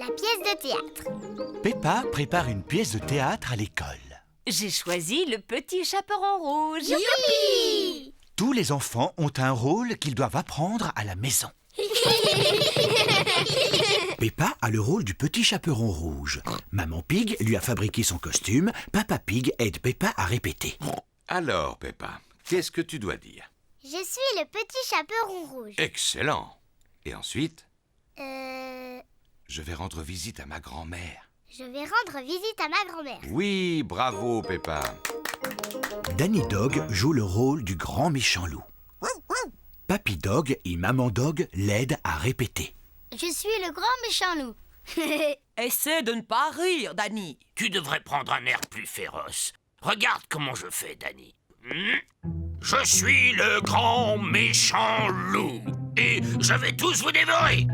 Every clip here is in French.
la pièce de théâtre. Peppa prépare une pièce de théâtre à l'école. J'ai choisi le petit chaperon rouge. Youpi! Tous les enfants ont un rôle qu'ils doivent apprendre à la maison. Peppa a le rôle du petit chaperon rouge. Maman Pig lui a fabriqué son costume. Papa Pig aide Peppa à répéter. Alors, Peppa, qu'est-ce que tu dois dire? Je suis le petit chaperon rouge. Excellent. Et ensuite, Je je vais rendre visite à ma grand-mère. vais rendre visite à ma grand-mère. Oui, bravo, Peppa. Danny Dog joue le rôle du grand méchant loup. Papy Dog et Maman Dog l'aident à répéter. Je suis le grand méchant loup. Essaie de ne pas rire, Danny. Tu devrais prendre un air plus féroce. Regarde comment je fais, Danny. Je suis le grand méchant loup. Et je vais tous vous dévorer.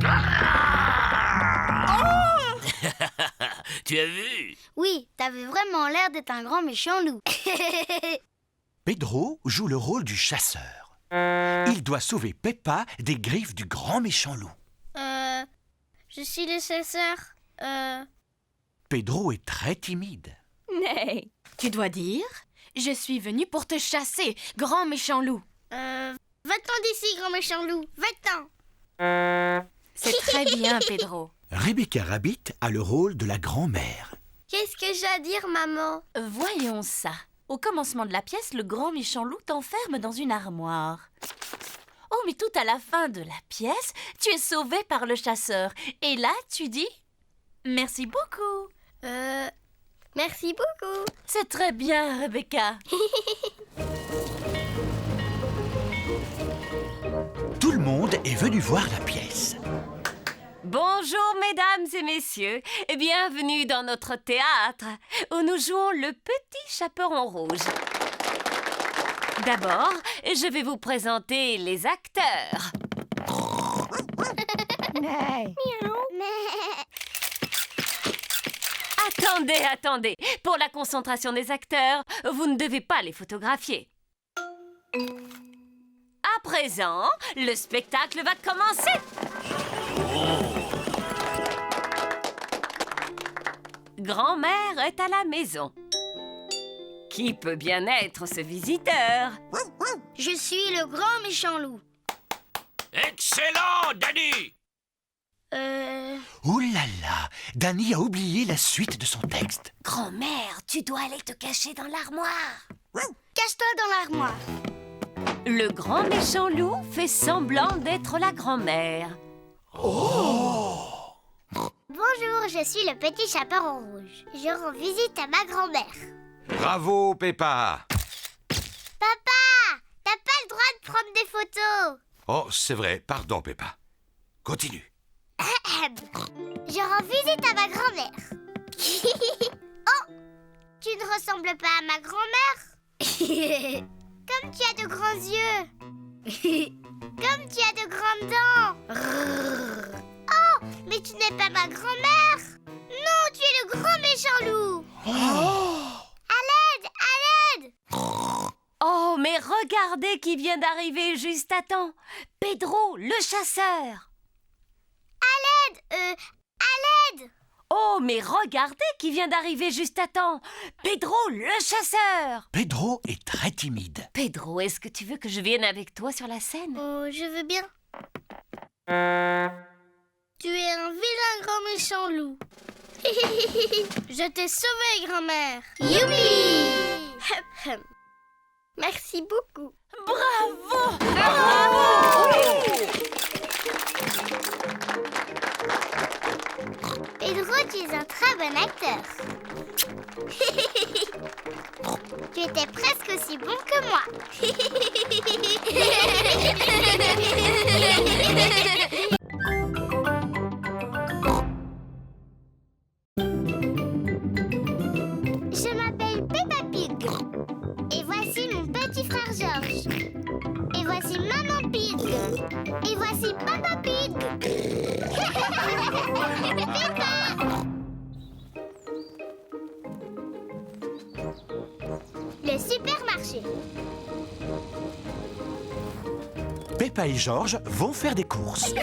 Tu as vu? Oui, t'avais vraiment l'air d'être un grand méchant loup. Pedro joue le rôle du chasseur. Il doit sauver Peppa des griffes du grand méchant loup. Je suis le chasseur. Pedro est très timide. Mais tu dois dire « Je suis venu pour te chasser, grand méchant loup Va-t'en d'ici, grand méchant loup. Va-t'en. » C'est très bien, Pedro. Rebecca Rabbit a le rôle de la grand-mère. Qu'est-ce que j'ai à dire, maman? Voyons ça. Au commencement de la pièce, le grand méchant loup t'enferme dans une armoire. Oh, mais tout à la fin de la pièce, tu es sauvé par le chasseur. Et là, tu dis « Merci beaucoup ». Merci beaucoup. C'est très bien, Rebecca. Tout le monde est venu voir la pièce. Bonjour, mesdames et messieurs. Et bienvenue dans notre théâtre, où nous jouons le petit chaperon rouge. D'abord, je vais vous présenter les acteurs. Attendez. Pour la concentration des acteurs, vous ne devez pas les photographier. À présent, le spectacle va commencer. Grand-mère est à la maison. Qui peut bien être ce visiteur? Je suis le grand méchant loup. Excellent, Danny! Ouh là là, Danny a oublié la suite de son texte. Grand-mère, tu dois aller te cacher dans l'armoire. Cache-toi dans l'armoire. Le grand méchant loup fait semblant d'être la grand-mère. Bonjour, je suis le petit chaperon rouge. Je rends visite à ma grand-mère. Bravo, Peppa. Papa, t'as pas le droit de prendre des photos. Oh, c'est vrai, pardon, Peppa. Continue. Je rends visite à ma grand-mère. Oh, tu ne ressembles pas à ma grand-mère. Comme tu as de grands yeux. Comme tu as de grandes dents. Oh, mais tu n'es pas ma grand-mère. Non, tu es le grand méchant loup. À l'aide, à l'aide. Oh, mais regardez qui vient d'arriver juste à temps. Pedro, le chasseur. À l'aide. Oh, mais regardez qui vient d'arriver juste à temps. Pedro, le chasseur. Pedro est très timide. Pedro, est-ce que tu veux que je vienne avec toi sur la scène? Oh, je veux bien. Tu es un vilain grand méchant loup. Je t'ai sauvé, grand-mère. Youpi! Merci beaucoup. Bravo! Pedro, tu es un très bon acteur. Tu étais presque aussi bon que moi. Je m'appelle Peppa Pig. Et voici mon petit frère George. Et voici Maman Pig. Et voici Papa Pig. Peppa! Le supermarché. Peppa et Georges vont faire des courses.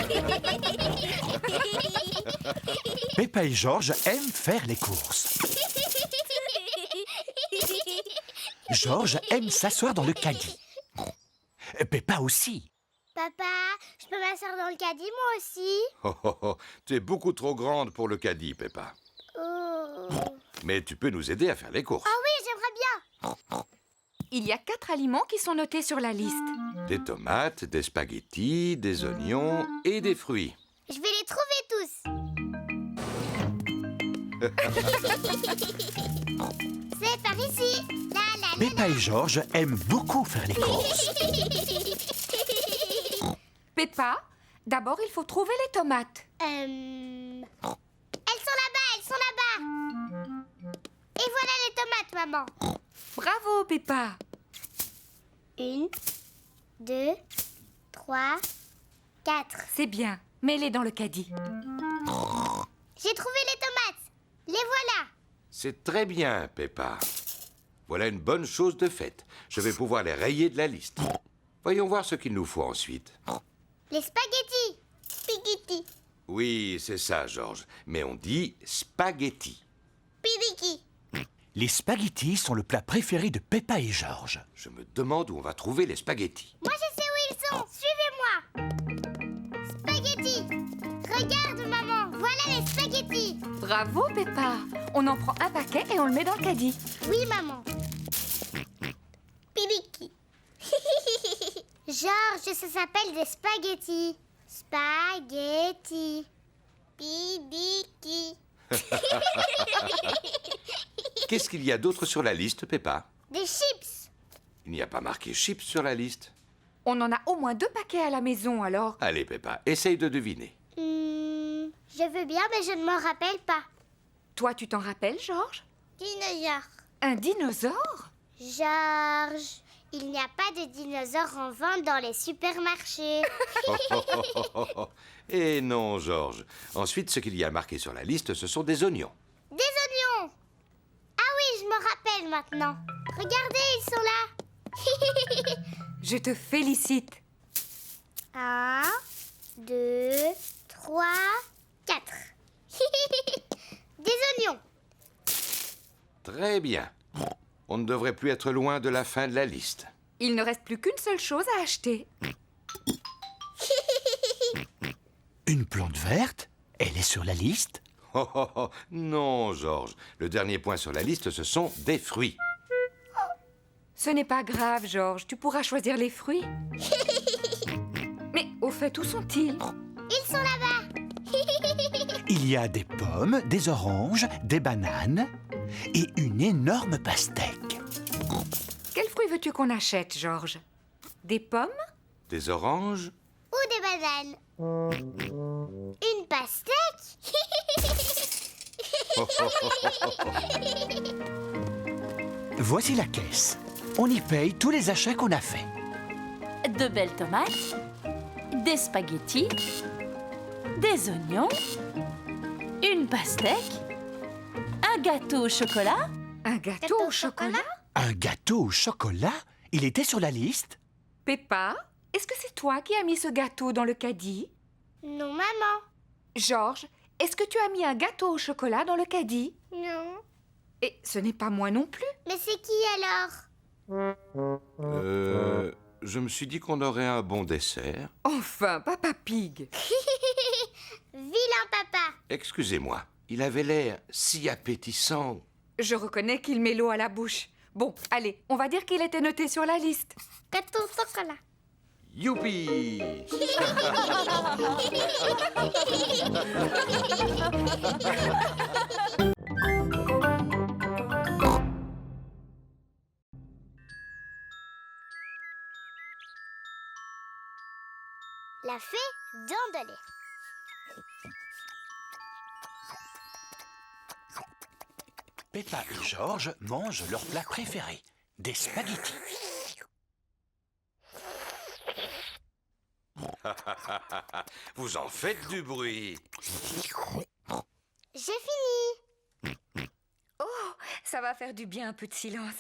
Peppa et Georges aiment faire les courses. Georges aime s'asseoir dans le caddie. Peppa aussi. Papa, je peux m'asseoir dans le caddie moi aussi? Oh, oh, oh, tu es beaucoup trop grande pour le caddie, Peppa. Oh. Mais tu peux nous aider à faire les courses. Ah oui, j'aimerais bien. Il y a 4 aliments qui sont notés sur la liste. Des tomates, des spaghettis, des oignons et des fruits. Je vais les trouver tous. C'est par ici. La la la. Peppa et Georges aiment beaucoup faire les courses. Peppa, d'abord il faut trouver les tomates. Elles sont là-bas, elles sont là-bas. Et voilà les tomates, maman. Bravo Peppa. 1, 2, 3, 4. C'est bien, mets-les dans le caddie. J'ai trouvé les tomates. Les voilà. C'est très bien, Peppa. Voilà une bonne chose de faite. Je vais pouvoir les rayer de la liste. Voyons voir ce qu'il nous faut ensuite. Les spaghettis. Spaghetti. Oui, c'est ça, Georges. Mais on dit spaghetti. Pidiki. Les spaghettis sont le plat préféré de Peppa et Georges. Je me demande où on va trouver les spaghettis. Moi, je sais où ils sont. Suivez-moi. Spaghettis. Regarde, maman. Voilà les spaghettis. Bravo Peppa. On en prend un paquet et on le met dans le caddie. Oui, maman. Pidiki. Georges, ça s'appelle des spaghettis. Spaghettis. Pidiki. Qu'est-ce qu'il y a d'autre sur la liste, Peppa? Des chips. Il n'y a pas marqué chips sur la liste. On en a au moins 2 paquets à la maison alors. Allez, Peppa, essaye de deviner. Je veux bien, mais je ne m'en rappelle pas. Toi tu t'en rappelles Georges? Dinosaure. Un dinosaure? Georges, il n'y a pas de dinosaures en vente dans les supermarchés. Eh non, Georges. Ensuite, ce qu'il y a marqué sur la liste, ce sont des oignons. Des oignons. Ah oui, je me rappelle maintenant. Regardez, ils sont là. Je te félicite. 1, 2, 3, 4. Des oignons. Très bien. On ne devrait plus être loin de la fin de la liste. Il ne reste plus qu'une seule chose à acheter. Une plante verte? Elle est sur la liste? Oh, oh, oh. Non, Georges. Le dernier point sur la liste, ce sont des fruits. Ce n'est pas grave Georges, tu pourras choisir les fruits. Mais au fait, où sont-ils? Ils sont là-bas. Il y a des pommes, des oranges, des bananes et une énorme pastèque. Quels fruits veux-tu qu'on achète, Georges? Des pommes? Des oranges? Ou des bananes. Une pastèque. Voici la caisse. On y paye tous les achats qu'on a faits. De belles tomates, des spaghettis, des oignons, une pastèque, un gâteau au chocolat. Un gâteau au chocolat? Un gâteau au chocolat? Il était sur la liste? Peppa, est-ce que c'est toi qui as mis ce gâteau dans le caddie? Non, maman. Georges, est-ce que tu as mis un gâteau au chocolat dans le caddie? Non. Et ce n'est pas moi non plus. Mais c'est qui alors? Je me suis dit qu'on aurait un bon dessert. Enfin, Papa Pig. Vilain papa. Excusez-moi, il avait l'air si appétissant. Je reconnais qu'il met l'eau à la bouche. Bon, allez, on va dire qu'il était noté sur la liste. Gâteau au chocolat. Youpi! La fée Dandelier. Peppa et Georges mangent leur plat préféré, des spaghettis. Vous en faites du bruit. J'ai fini. Oh, ça va faire du bien un peu de silence.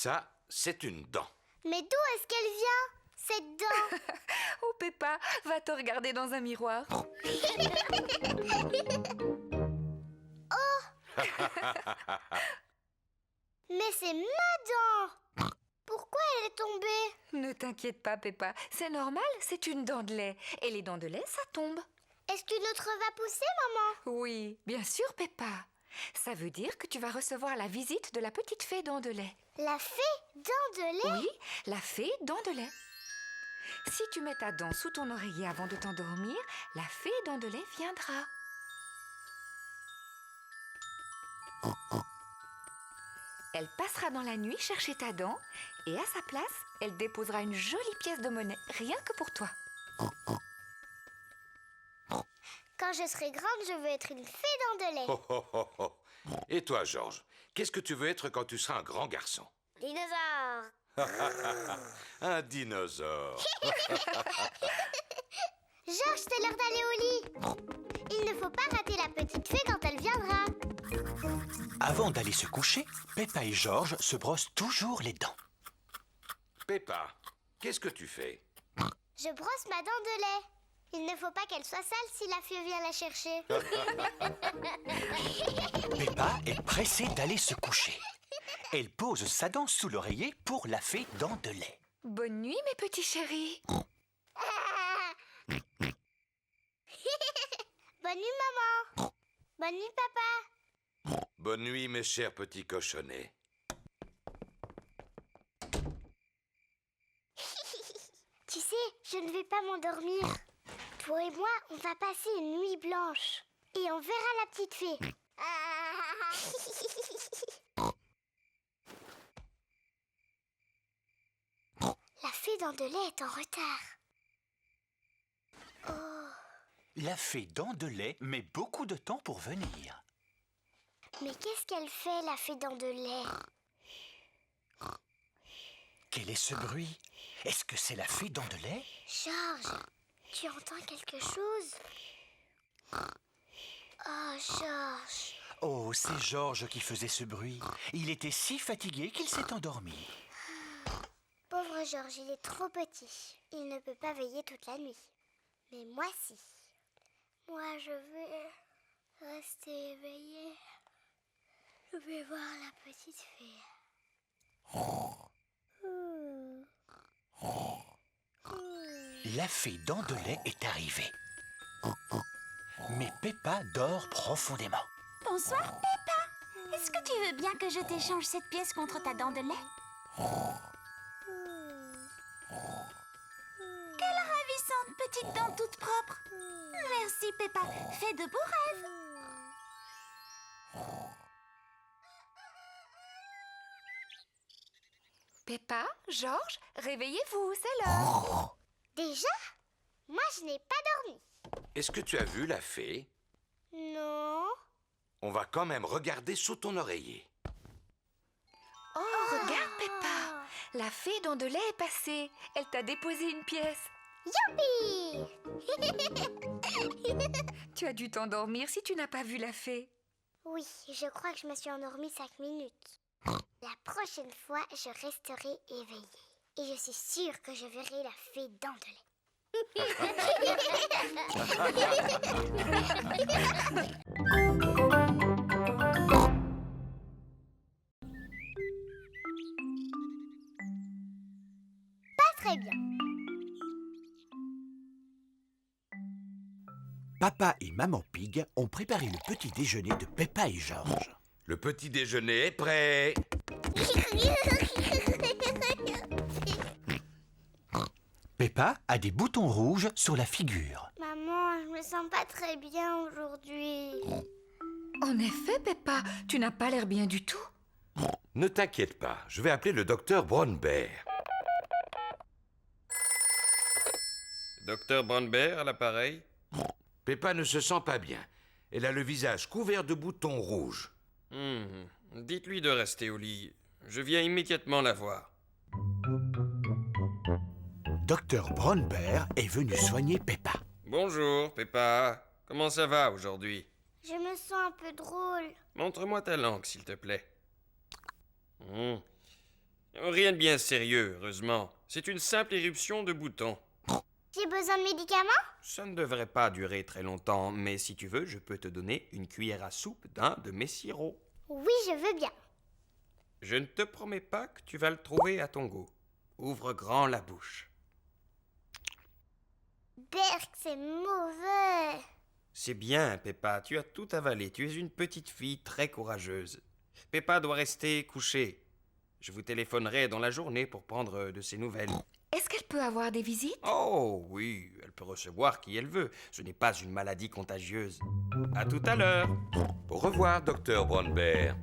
Ça, c'est une dent. Mais d'où est-ce qu'elle vient, cette dent? Oh, Peppa, va te regarder dans un miroir. Mais c'est ma dent! Pourquoi elle est tombée? Ne t'inquiète pas, Peppa. C'est normal, c'est une dent de lait. Et les dents de lait, ça tombe. Est-ce qu'une autre va pousser, maman? Oui, bien sûr, Peppa. Ça veut dire que tu vas recevoir la visite de la petite fée dent de lait. La fée dent de lait? Oui, la fée dent de lait. Si tu mets ta dent sous ton oreiller avant de t'endormir, la fée dent de lait viendra. Elle passera dans la nuit chercher ta dent et à sa place, elle déposera une jolie pièce de monnaie, rien que pour toi. Quand je serai grande, je veux être une fée dent de lait. Oh, oh, oh, oh. Et toi, Georges, qu'est-ce que tu veux être quand tu seras un grand garçon? Dinosaure. Un dinosaure. Georges, c'est l'heure d'aller au lit. Il ne faut pas rater la petite fée quand elle viendra. Avant d'aller se coucher, Peppa et Georges se brossent toujours les dents. Peppa, qu'est-ce que tu fais? Je brosse ma dent de lait. Il ne faut pas qu'elle soit sale si la fée vient la chercher. Peppa est pressée d'aller se coucher. Elle pose sa dent sous l'oreiller pour la fée dent de lait. Bonne nuit, mes petits chéris. Bonne nuit, maman. Bonne nuit, papa. Bonne nuit, mes chers petits cochonnets. Tu sais, je ne vais pas m'endormir. Toi et moi, on va passer une nuit blanche. Et on verra la petite fée. La fée dent de lait est en retard. La fée dent de lait met beaucoup de temps pour venir. Mais qu'est-ce qu'elle fait, la fée dent de lait? Quel est ce bruit? Est-ce que c'est la fée dent de lait? Georges, tu entends quelque chose? Oh, Georges. Oh, c'est Georges qui faisait ce bruit. Il était si fatigué qu'il s'est endormi. Pauvre Georges, il est trop petit. Il ne peut pas veiller toute la nuit. Mais moi, si. Moi, je vais rester éveillée. Je vais voir la petite fée. La fée dent de lait est arrivée. Mais Peppa dort profondément. Bonsoir, Peppa. Est-ce que tu veux bien que je t'échange cette pièce contre ta dent de lait? Quelle ravissante petite dent toute propre. Merci, Peppa. Fais de beaux rêves. Peppa, Georges, réveillez-vous, c'est l'heure. Déjà? Moi, je n'ai pas dormi. Est-ce que tu as vu la fée? Non. On va quand même regarder sous ton oreiller. Oh, regarde, Peppa. La fée dent de lait est passée. Elle t'a déposé une pièce. Youpi! Tu as dû t'endormir si tu n'as pas vu la fée. Oui, je crois que je me suis endormie 5 minutes. La prochaine fois, je resterai éveillée. Et je suis sûre que je verrai la fée dent de lait. Pas très bien. Papa et Maman Pig ont préparé le petit déjeuner de Peppa et Georges. Le petit déjeuner est prêt. Peppa a des boutons rouges sur la figure. Maman, je me sens pas très bien aujourd'hui. En effet, Peppa, tu n'as pas l'air bien du tout. Ne t'inquiète pas, je vais appeler le docteur Brownbear. Docteur Brownbear à l'appareil. Peppa ne se sent pas bien. Elle a le visage couvert de boutons rouges. Dites-lui de rester au lit. Je viens immédiatement la voir. Docteur Brownbear est venu soigner Peppa. Bonjour, Peppa. Comment ça va aujourd'hui? Je me sens un peu drôle. Montre-moi ta langue, s'il te plaît. Rien de bien sérieux, heureusement. C'est une simple éruption de boutons. J'ai besoin de médicaments? Ça ne devrait pas durer très longtemps, mais si tu veux, je peux te donner une cuillère à soupe d'un de mes sirops. Oui, je veux bien. Je ne te promets pas que tu vas le trouver à ton goût. Ouvre grand la bouche. Berk, c'est mauvais. C'est bien, Peppa, tu as tout avalé. Tu es une petite fille très courageuse. Peppa doit rester couchée. Je vous téléphonerai dans la journée pour prendre de ses nouvelles. Est-ce qu'elle peut avoir des visites? Oh oui, elle peut recevoir qui elle veut. Ce n'est pas une maladie contagieuse. À tout à l'heure. Au revoir, docteur Brownbear.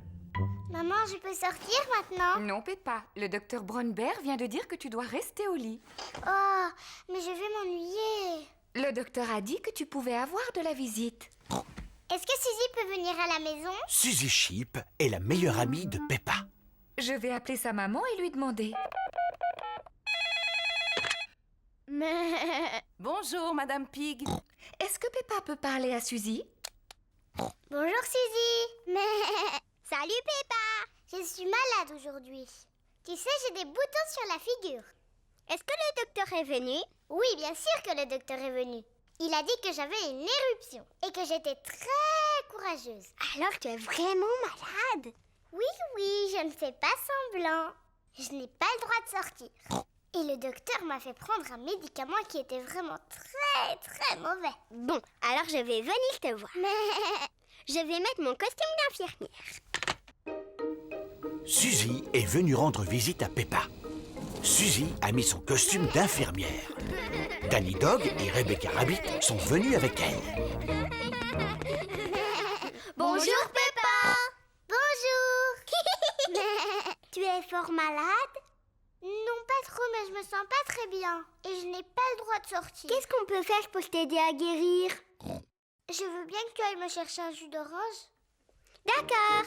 Maman, je peux sortir maintenant? Non, Peppa. Le docteur Brownbear vient de dire que tu dois rester au lit. Oh, mais je vais m'ennuyer. Le docteur a dit que tu pouvais avoir de la visite. Est-ce que Suzy peut venir à la maison? Suzy Sheep est la meilleure amie de Peppa. Je vais appeler sa maman et lui demander. Bonjour, Madame Pig. Est-ce que Peppa peut parler à Suzy? Bonjour Suzy. Salut Peppa. Je suis malade aujourd'hui. Tu sais, j'ai des boutons sur la figure. Est-ce que le docteur est venu? Oui, bien sûr que le docteur est venu. Il a dit que j'avais une éruption et que j'étais très courageuse. Alors tu es vraiment malade? Oui, je ne fais pas semblant. Je n'ai pas le droit de sortir. Et le docteur m'a fait prendre un médicament qui était vraiment très mauvais. Bon, alors je vais venir te voir. Mais je vais mettre mon costume d'infirmière. Suzy est venue rendre visite à Peppa. Suzy a mis son costume d'infirmière. Danny Dog et Rebecca Rabbit sont venus avec elle. Bonjour Peppa. Bonjour. Tu es fort malade? Non, pas trop, mais je me sens pas très bien. Et je n'ai pas le droit de sortir. Qu'est-ce qu'on peut faire pour t'aider à guérir? Je veux bien que tu ailles me chercher un jus d'orange. D'accord.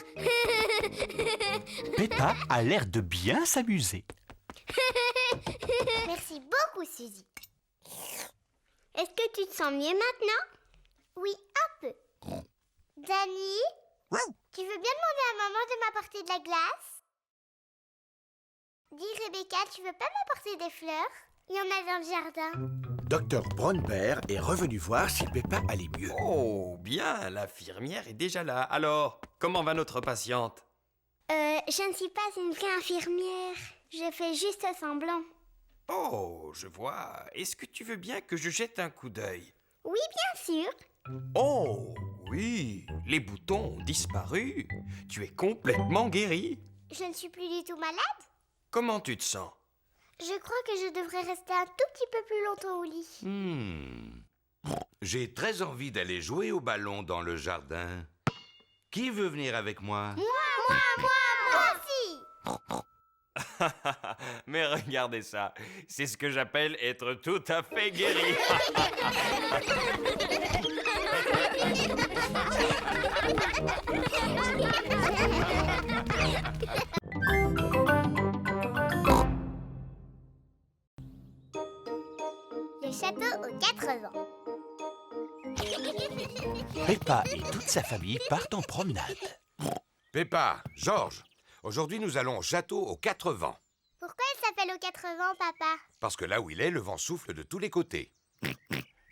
Peppa a l'air de bien s'amuser. Merci beaucoup, Suzy. Est-ce que tu te sens mieux maintenant? Oui, un peu. Danny, tu veux bien demander à maman de m'apporter de la glace? Dis Rebecca, tu veux pas m'apporter des fleurs? Il y en a dans le jardin. Docteur Brownbear est revenu voir si Peppa allait mieux. Oh, bien, l'infirmière est déjà là. Alors, comment va notre patiente? Je ne suis pas une vraie infirmière. Je fais juste semblant. Oh, je vois. Est-ce que tu veux bien que je jette un coup d'œil? Oui, bien sûr. Oh, oui, les boutons ont disparu. Tu es complètement guérie. Je ne suis plus du tout malade. Comment tu te sens? Je crois que je devrais rester un tout petit peu plus longtemps au lit. J'ai très envie d'aller jouer au ballon dans le jardin. Qui veut venir avec moi? Moi aussi. Mais regardez ça, c'est ce que j'appelle être tout à fait guéri. Le château aux 4 ans. Peppa et toute sa famille partent en promenade. Peppa, Georges, aujourd'hui nous allons au château aux 4 vents. Pourquoi il s'appelle aux 4 ans, papa? Parce que là où il est, le vent souffle de tous les côtés.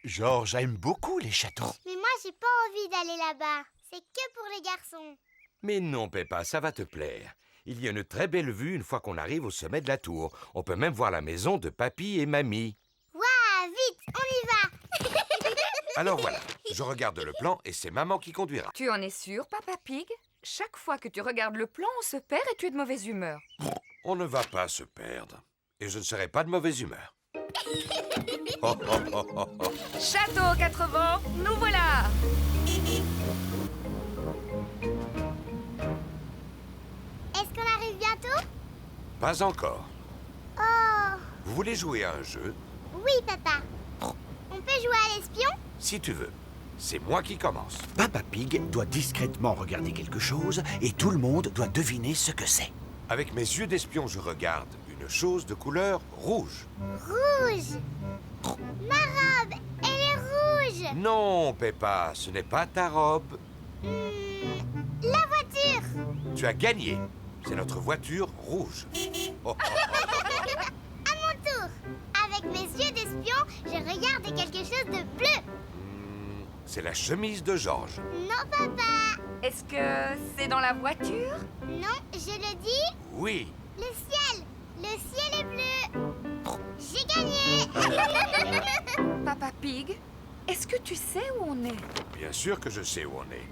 Georges aime beaucoup les châteaux. Mais moi, j'ai pas envie d'aller là-bas. C'est que pour les garçons. Mais non, Peppa, ça va te plaire. Il y a une très belle vue une fois qu'on arrive au sommet de la tour. On peut même voir la maison de papy et mamie. Waouh, vite, on y va. Alors voilà, je regarde le plan et c'est maman qui conduira. Tu en es sûr, Papa Pig? Chaque fois que tu regardes le plan, on se perd et tu es de mauvaise humeur. On ne va pas se perdre. Et je ne serai pas de mauvaise humeur. Oh, oh, oh, oh, oh. Château aux 4 vents, nous voilà! Est-ce qu'on arrive bientôt? Pas encore. Oh, Vous voulez jouer à un jeu? oui, papa. On peut jouer à l'espion? Si tu veux. C'est moi qui commence. Papa Pig doit discrètement regarder quelque chose et tout le monde doit deviner ce que c'est. Avec mes yeux d'espion, je regarde une chose de couleur rouge. Rouge. Ma robe, elle est rouge. Non, Peppa, ce n'est pas ta robe. La voiture. Tu as gagné. C'est notre voiture rouge. À mon tour. Avec mes yeux d'espion, je regarde quelque chose de bleu. C'est la chemise de Georges. Non, papa. Est-ce que c'est dans la voiture? Non, je le dis. Oui. Le ciel. Le ciel est bleu. J'ai gagné. Papa Pig, est-ce que tu sais où on est? Bien sûr que je sais où on est.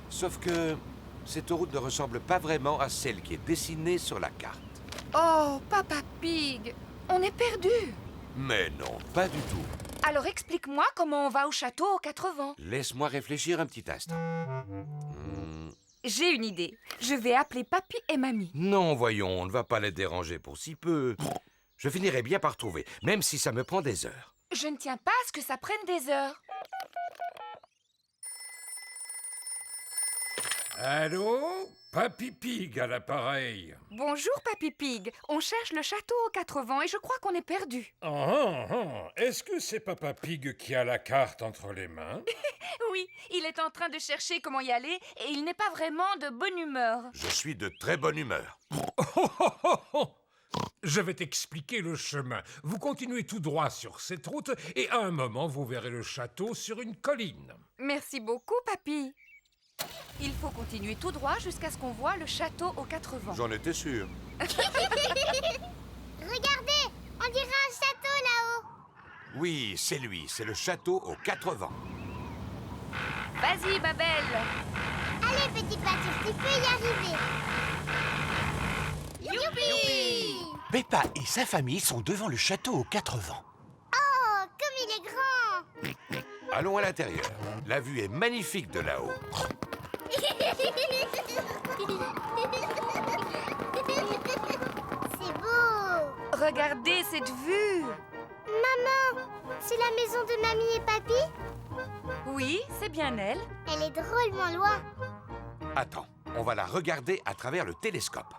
Sauf que cette route ne ressemble pas vraiment à celle qui est dessinée sur la carte. Oh, Papa Pig, on est perdu. Mais non, pas du tout. Alors explique-moi comment on va au château aux 4 vents. Laisse-moi réfléchir un petit instant. J'ai une idée. Je vais appeler Papy et Mamie. Non, voyons, on ne va pas les déranger pour si peu. Je finirai bien par trouver, même si ça me prend des heures. Je ne tiens pas à ce que ça prenne des heures. Allô? Papy Pig à l'appareil. Bonjour, Papy Pig. On cherche le château aux 4 vents et je crois qu'on est perdu. Est-ce que c'est Papa Pig qui a la carte entre les mains? Oui, il est en train de chercher comment y aller et il n'est pas vraiment de bonne humeur. Je suis de très bonne humeur. Je vais t'expliquer le chemin. Vous continuez tout droit sur cette route et à un moment, vous verrez le château sur une colline. Merci beaucoup, Papy. Il faut continuer tout droit jusqu'à ce qu'on voit le château aux 4 vents. J'en étais sûr. Regardez, on dirait un château là-haut. Oui, c'est lui, c'est le château aux 4 vents. Vas-y, Babel. Allez, petit pâture, tu peux y arriver. Youpi! Peppa et sa famille sont devant le château aux 4 vents. Oh, comme il est grand! Allons à l'intérieur. La vue est magnifique de là-haut. C'est beau! Regardez cette vue. Maman, c'est la maison de mamie et papy? Oui, c'est bien elle. Elle est drôlement loin. Attends, on va la regarder à travers le télescope.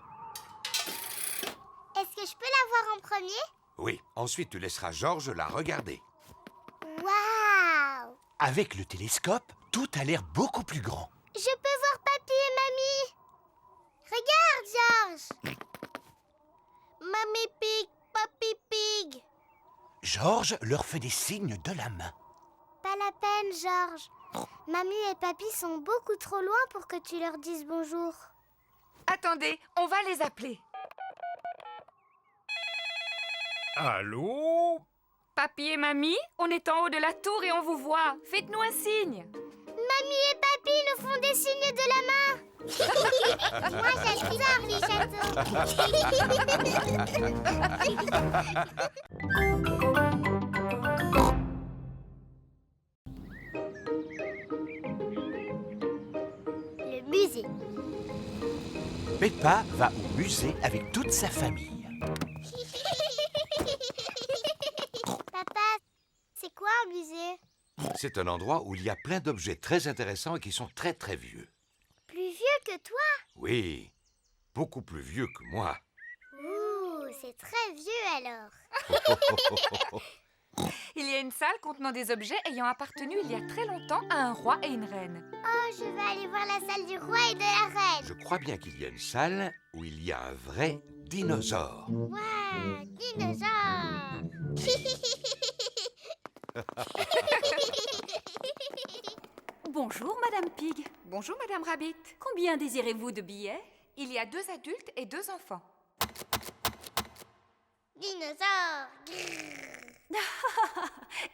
Est-ce que je peux la voir en premier? Oui, ensuite tu laisseras Georges la regarder. Waouh! Avec le télescope, tout a l'air beaucoup plus grand. Je peux voir papy et mamie. Regarde, Georges. Mamie Pig, papy Pig. Georges leur fait des signes de la main. Pas la peine, Georges. Mamie et papy sont beaucoup trop loin pour que tu leur dises bonjour. Attendez, on va les appeler. Allô? Papy et Mamie, on est en haut de la tour et on vous voit. Faites-nous un signe. Mamie et papy nous font des signes de la main. Moi, j'adore les châteaux. Le musée. Peppa va au musée avec toute sa famille. Papa, c'est quoi un musée? C'est un endroit où il y a plein d'objets très intéressants et qui sont très très vieux. Plus vieux que toi? Oui, beaucoup plus vieux que moi. Ouh, c'est très vieux alors. Il y a une salle contenant des objets ayant appartenu il y a très longtemps à un roi et une reine. Oh, je vais aller voir la salle du roi et de la reine. Je crois bien qu'il y a une salle où il y a un vrai dinosaure. Waouh, dinosaure. Bonjour, Madame Pig. Bonjour, Madame Rabbit. Combien désirez-vous de billets? Il y a 2 adultes et 2 enfants. Dinosaure.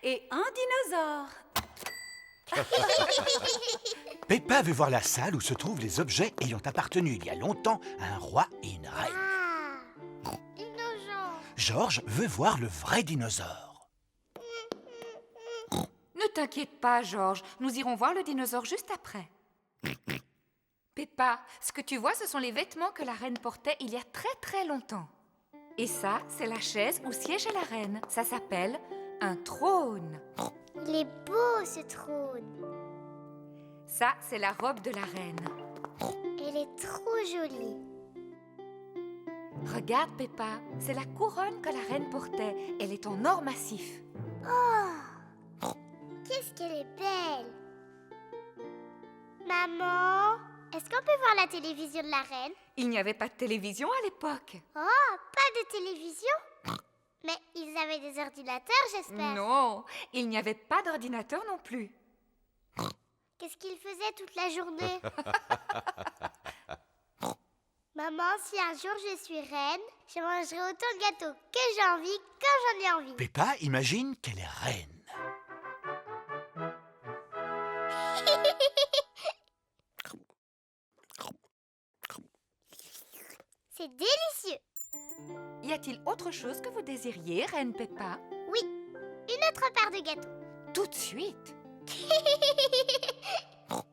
Et un dinosaure. Peppa veut voir la salle où se trouvent les objets ayant appartenu il y a longtemps à un roi et une reine. Ah, dinosaure. Georges veut voir le vrai dinosaure. Ne t'inquiète pas, Georges. Nous irons voir le dinosaure juste après. Peppa, ce que tu vois, ce sont les vêtements que la reine portait il y a très très longtemps. Et ça, c'est la chaise où siégeait la reine. Ça s'appelle un trône. Il est beau ce trône. Ça, c'est la robe de la reine. Elle est trop jolie. Regarde, Peppa, c'est la couronne que la reine portait. Elle est en or massif. Oh, qu'est-ce qu'elle est belle. Maman, Est-ce qu'on peut voir la télévision de la reine? Il n'y avait pas de télévision à l'époque. Oh, pas de télévision? Mais ils avaient des ordinateurs, j'espère. Non, il n'y avait pas d'ordinateur non plus. Qu'est-ce qu'ils faisaient toute la journée? Maman, si un jour je suis reine, je mangerai autant de gâteaux que j'ai envie quand j'en ai envie. Peppa imagine qu'elle est reine. C'est délicieux. Y a-t-il autre chose que vous désiriez, Reine Peppa? Oui, une autre part de gâteau. Tout de suite.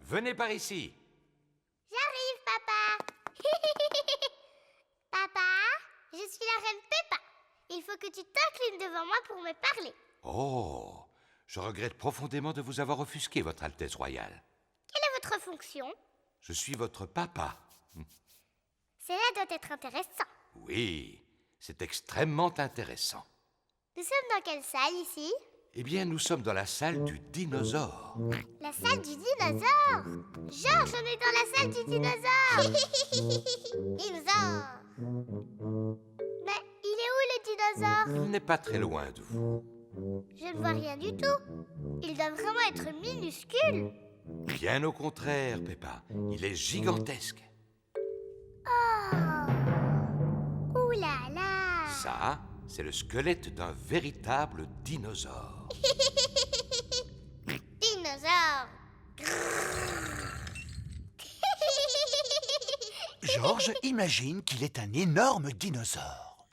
Venez par ici. J'arrive, papa. Papa, je suis la reine Peppa. Il faut que tu t'inclines devant moi pour me parler. Oh, je regrette profondément de vous avoir offusqué, Votre Altesse Royale. Quelle est votre fonction? Je suis votre papa. Cela doit être intéressant. Oui, c'est extrêmement intéressant. Nous sommes dans quelle salle ici? Eh bien, nous sommes dans la salle du dinosaure. La salle du dinosaure. Georges, on est dans la salle du dinosaure. Dinosaure. Mais il est où le dinosaure? Il n'est pas très loin de vous. Je ne vois rien du tout. Il doit vraiment être minuscule. Bien au contraire, Peppa. Il est gigantesque. Oh. Ouh là là. Ça, c'est le squelette d'un véritable dinosaure. Dinosaure. Georges imagine qu'il est un énorme dinosaure.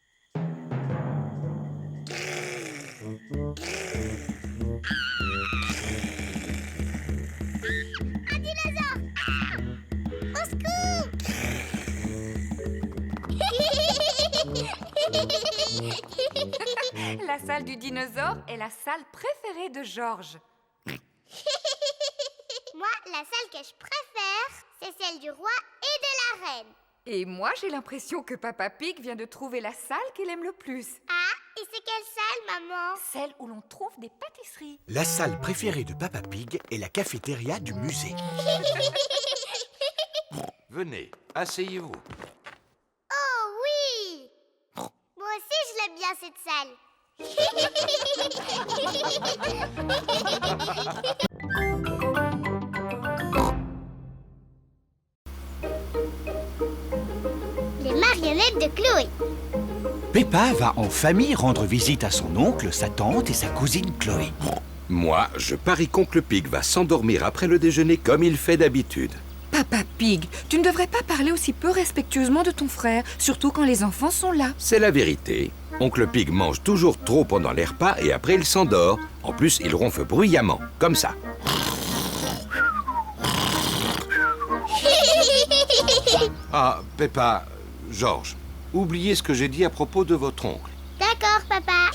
Un dinosaure. Au secours. La salle du dinosaure est la salle préférée de Georges. Moi, la salle que je préfère, c'est celle du roi et de la reine. Et moi, j'ai l'impression que Papa Pig vient de trouver la salle qu'il aime le plus. Ah, et c'est quelle salle, maman? Celle où l'on trouve des pâtisseries. La salle préférée de Peppa Pig est la cafétéria du musée. Venez, asseyez-vous. Oh oui! Moi aussi, je l'aime bien, cette salle. Les marionnettes de Chloé. Peppa va en famille rendre visite à son oncle, sa tante et sa cousine Chloé. Moi, je parie qu'Oncle Pig va s'endormir après le déjeuner comme il fait d'habitude. Papa Pig, tu ne devrais pas parler aussi peu respectueusement de ton frère, surtout quand les enfants sont là. C'est la vérité. Oncle Pig mange toujours trop pendant les repas et après il s'endort. En plus, il ronfle bruyamment, comme ça. Ah, Peppa, Georges, oubliez ce que j'ai dit à propos de votre oncle. D'accord, papa.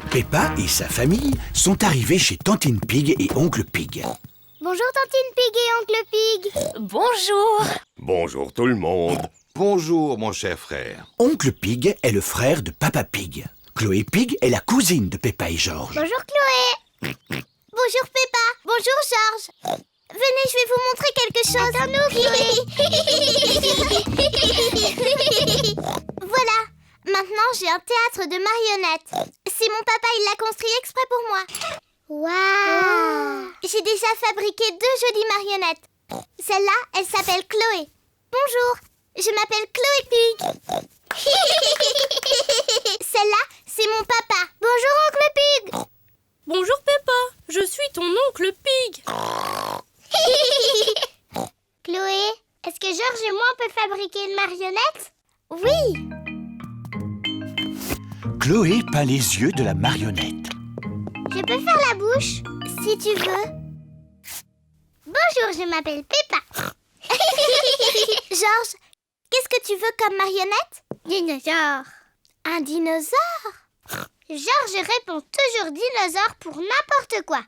Peppa et sa famille sont arrivés chez Tantine Pig et Oncle Pig. Bonjour, Tantine Pig et Oncle Pig. Bonjour. Bonjour tout le monde. Bonjour, mon cher frère. Oncle Pig est le frère de Papa Pig. Chloé Pig est la cousine de Peppa et Georges. Bonjour, Chloé. Bonjour, Peppa. Bonjour, Georges. Venez, je vais vous montrer quelque chose. Attends-nous, Chloé. Voilà. Maintenant, j'ai un théâtre de marionnettes. C'est mon papa, il l'a construit exprès pour moi. Waouh! J'ai déjà fabriqué 2 jolies marionnettes. Celle-là, elle s'appelle Chloé. Bonjour, je m'appelle Chloé Pig. Celle-là, c'est mon papa. Bonjour, Oncle Pig. Bonjour, Peppa. Je suis ton oncle Pig. Chloé, est-ce que Georges et moi, on peut fabriquer une marionnette? Oui. Chloé peint les yeux de la marionnette. Je peux faire la bouche, si tu veux. Bonjour, je m'appelle Peppa. Georges, qu'est-ce que tu veux comme marionnette? Dinosaure. Un dinosaure? Georges répond toujours dinosaure pour n'importe quoi.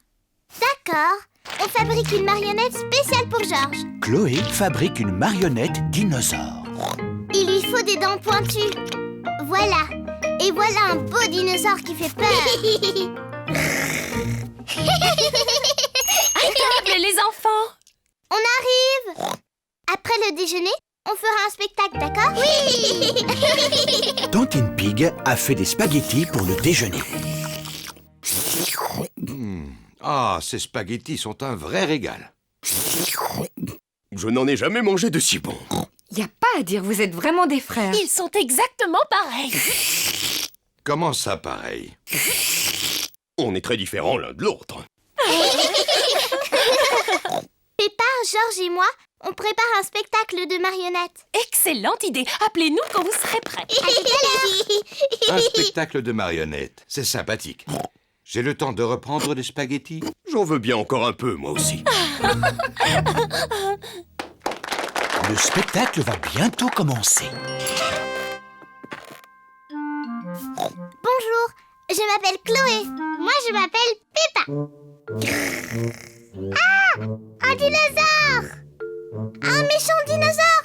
D'accord, on fabrique une marionnette spéciale pour Georges. Chloé fabrique une marionnette dinosaure. Il lui faut des dents pointues. Voilà. Et voilà un beau dinosaure qui fait peur. Mais les enfants! On arrive! Après le déjeuner, on fera un spectacle, d'accord? Oui! Tantine Pig a fait des spaghettis pour le déjeuner. Ah, ces spaghettis sont un vrai régal. Je n'en ai jamais mangé de si bon. Y a pas à dire, vous êtes vraiment des frères. Ils sont exactement pareils. Comment ça, pareil? On est très différents l'un de l'autre. Peppa, Georges et moi, on prépare un spectacle de marionnettes. Excellente idée. Appelez-nous quand vous serez prêts. Un spectacle de marionnettes, c'est sympathique. J'ai le temps de reprendre les spaghettis? J'en veux bien encore un peu, moi aussi. Le spectacle va bientôt commencer. Bonjour, je m'appelle Chloé. Moi, je m'appelle Peppa. Ah, un dinosaure! Un méchant dinosaure!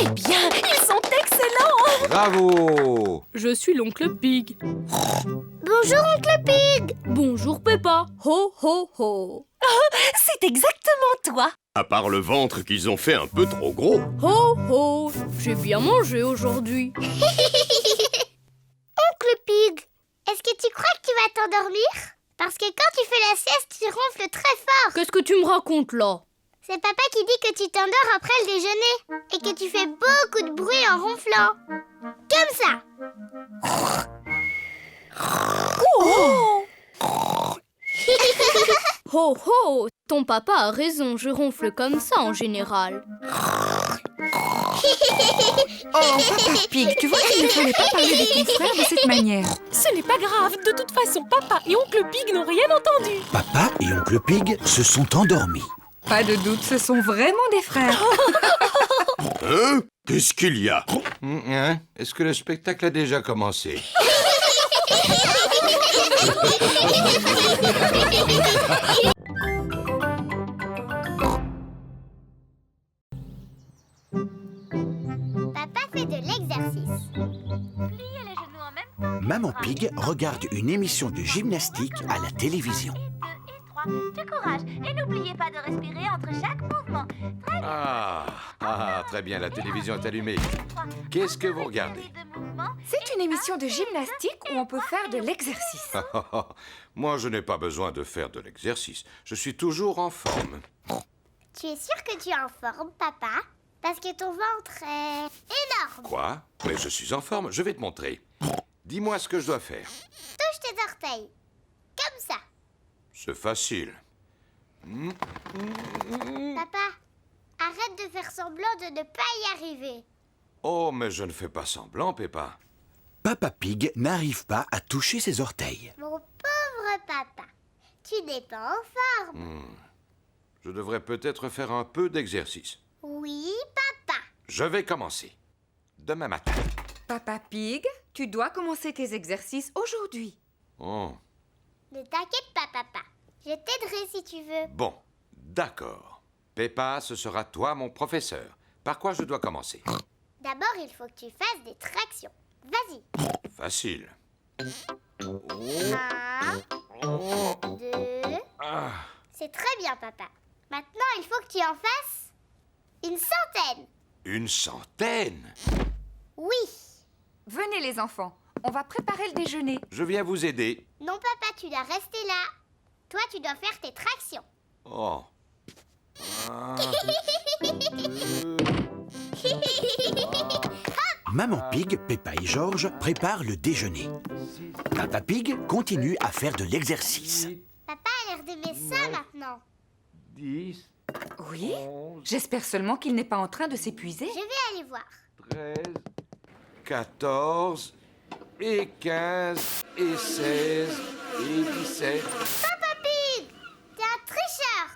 Eh bien, ils sont excellents. Bravo! Je suis l'oncle Pig. Bonjour, oncle Pig! Bonjour Peppa. Ho ho ho. C'est exactement toi. À part le ventre qu'ils ont fait un peu trop gros. Ho ho. J'ai bien mangé aujourd'hui. Oncle Pig, est-ce que tu crois que tu vas t'endormir? Parce que quand tu fais la sieste, tu ronfles très fort. Qu'est-ce que tu me racontes là? C'est papa qui dit que tu t'endors après le déjeuner et que tu fais beaucoup de bruit en ronflant. Comme ça. Ho ho. Ton papa a raison, je ronfle comme ça en général. Oh, Papa Pig, tu vois qu'il ne fallait pas parler de ton frère de cette manière. Ce n'est pas grave, de toute façon, papa et oncle Pig n'ont rien entendu. Papa et oncle Pig se sont endormis. Pas de doute, ce sont vraiment des frères. Hein? Qu'est-ce qu'il y a? Hein? Est-ce que le spectacle a déjà commencé? Papa fait de l'exercice. Pliez les genoux en même temps. Maman Pig regarde une émission de gymnastique à la télévision. 2 et 3. Du courage. Et n'oubliez pas de respirer entre chaque mouvement. Très bien. Très bien, la télévision est allumée. Qu'est-ce que vous regardez? C'est une émission de gymnastique où on peut faire de l'exercice. Moi, je n'ai pas besoin de faire de l'exercice. Je suis toujours en forme. Tu es sûr que tu es en forme, papa? Parce que ton ventre est énorme. Quoi? Mais je suis en forme, je vais te montrer. Dis-moi ce que je dois faire. Touche tes orteils. Comme ça. C'est facile. Papa, arrête de faire semblant de ne pas y arriver. Oh, mais je ne fais pas semblant, Peppa. Papa Pig n'arrive pas à toucher ses orteils. Mon pauvre papa, tu n'es pas en forme. Je devrais peut-être faire un peu d'exercice. Oui, papa. Je vais commencer. Demain matin. Papa Pig, tu dois commencer tes exercices aujourd'hui. Oh, Ne t'inquiète pas, papa. Je t'aiderai si tu veux. bon, d'accord. Peppa, ce sera toi mon professeur. Par quoi je dois commencer? D'abord, il faut que tu fasses des tractions. Vas-y. Facile. 1, 2. C'est très bien, papa. Maintenant, il faut que tu en fasses une centaine. Une centaine? Oui. Venez les enfants, on va préparer le déjeuner. Je viens vous aider. Non, papa, tu dois rester là. Toi, tu dois faire tes tractions. Oh. Maman Pig, Peppa et Georges préparent le déjeuner. Papa Pig continue à faire de l'exercice. Papa a l'air d'aimer ça maintenant. 10, Oui? J'espère seulement qu'il n'est pas en train de s'épuiser. Je vais aller voir. 13, 14, et 15, et 16, et 17. Papa Pig, t'es un tricheur.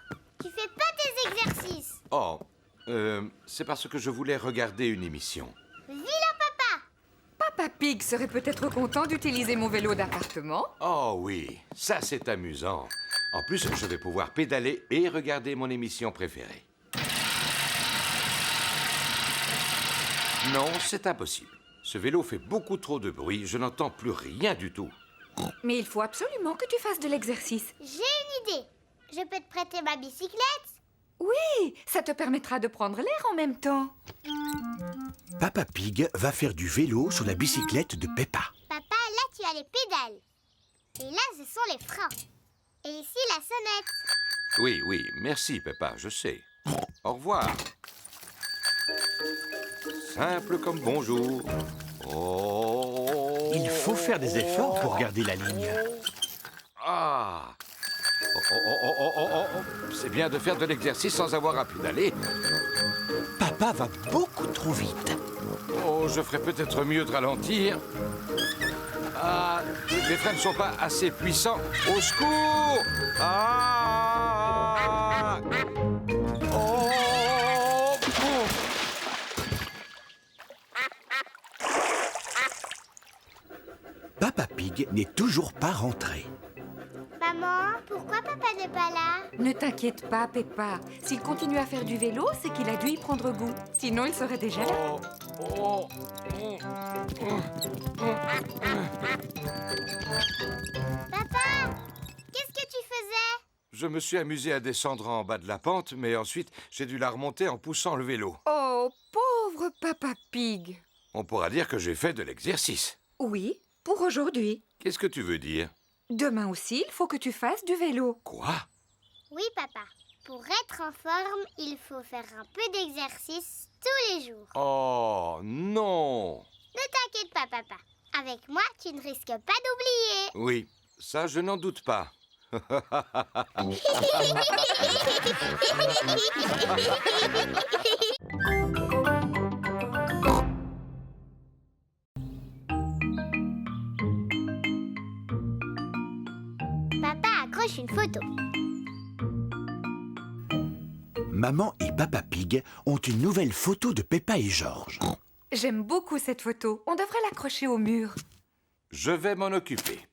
Tu fais pas tes exercices. Oh, c'est parce que je voulais regarder une émission. Vilain papa. Papa Pig serait peut-être content d'utiliser mon vélo d'appartement. Oh oui, ça c'est amusant. En plus, je vais pouvoir pédaler et regarder mon émission préférée. Non, c'est impossible. Ce vélo fait beaucoup trop de bruit, je n'entends plus rien du tout. Mais il faut absolument que tu fasses de l'exercice. J'ai une idée. Je peux te prêter ma bicyclette? Oui, ça te permettra de prendre l'air en même temps. Papa Pig va faire du vélo sur la bicyclette de Peppa. Papa, là tu as les pédales. Et là ce sont les freins. Et ici la sonnette. Oui, oui, merci Peppa, je sais. Au revoir. Simple comme bonjour. Oh. Il faut faire des efforts pour garder la ligne. Ah. C'est bien de faire de l'exercice sans avoir à pédaler. Papa va beaucoup trop vite. Oh, je ferais peut-être mieux de ralentir. Ah, les freins ne sont pas assez puissants. Au secours! Ah! Oh! Papa Pig n'est toujours pas rentré. Maman, pourquoi papa n'est pas là? Ne t'inquiète pas, Peppa. S'il continue à faire du vélo, c'est qu'il a dû y prendre goût. Sinon, il serait déjà là. Papa, qu'est-ce que tu faisais? Je me suis amusé à descendre en bas de la pente, mais ensuite, j'ai dû la remonter en poussant le vélo. Oh, pauvre Papa Pig. On pourra dire que j'ai fait de l'exercice. Oui, pour aujourd'hui. Qu'est-ce que tu veux dire? Demain aussi, il faut que tu fasses du vélo. Quoi? Oui, papa. Pour être en forme, il faut faire un peu d'exercice tous les jours. Oh, non! Ne t'inquiète pas, papa. Avec moi, tu ne risques pas d'oublier. Oui, ça, je n'en doute pas. Papa accroche une photo. Maman et Papa Pig ont une nouvelle photo de Peppa et George. J'aime beaucoup cette photo. On devrait l'accrocher au mur. Je vais m'en occuper.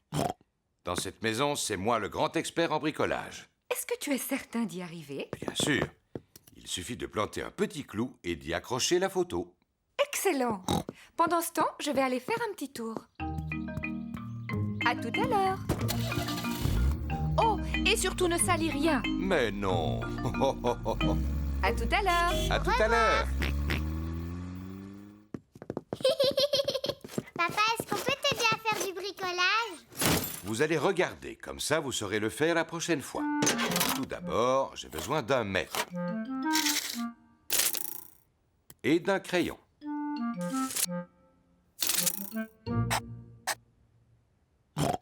Dans cette maison, c'est moi le grand expert en bricolage. Est-ce que tu es certain d'y arriver? Bien sûr. Il suffit de planter un petit clou et d'y accrocher la photo. Excellent. Pendant ce temps, je vais aller faire un petit tour. À tout à l'heure. Oh, et surtout ne salis rien. Mais non. À tout à l'heure. À tout à l'heure. Papa, est-ce qu'on peut t'aider à faire du bricolage? Vous allez regarder, comme ça vous saurez le faire la prochaine fois. Tout d'abord, j'ai besoin d'un mètre. Et d'un crayon.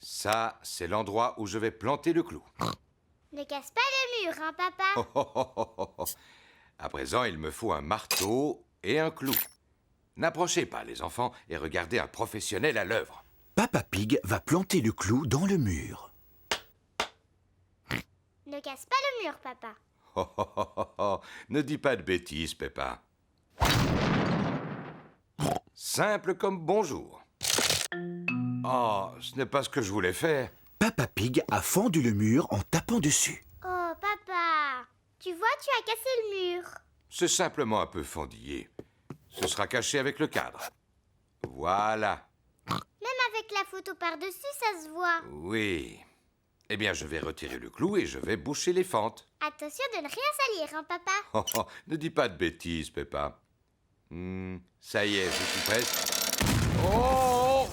Ça, c'est l'endroit où je vais planter le clou. Ne casse pas le mur, hein, papa? À présent, il me faut un marteau et un clou. N'approchez pas, les enfants, et regardez un professionnel à l'œuvre. Papa Pig va planter le clou dans le mur. Ne casse pas le mur, papa. Ne dis pas de bêtises, Peppa. Simple comme bonjour. Oh, ce n'est pas ce que je voulais faire. Papa Pig a fendu le mur en tapant dessus. Oh, papa, tu vois, tu as cassé le mur. C'est simplement un peu fendillé. Ce sera caché avec le cadre. Voilà. Même avec la photo par-dessus, ça se voit. Oui. Eh bien, je vais retirer le clou et je vais boucher les fentes. Attention de ne rien salir, hein, papa? Ne dis pas de bêtises, Peppa. Ça y est, je suis presque. Oh!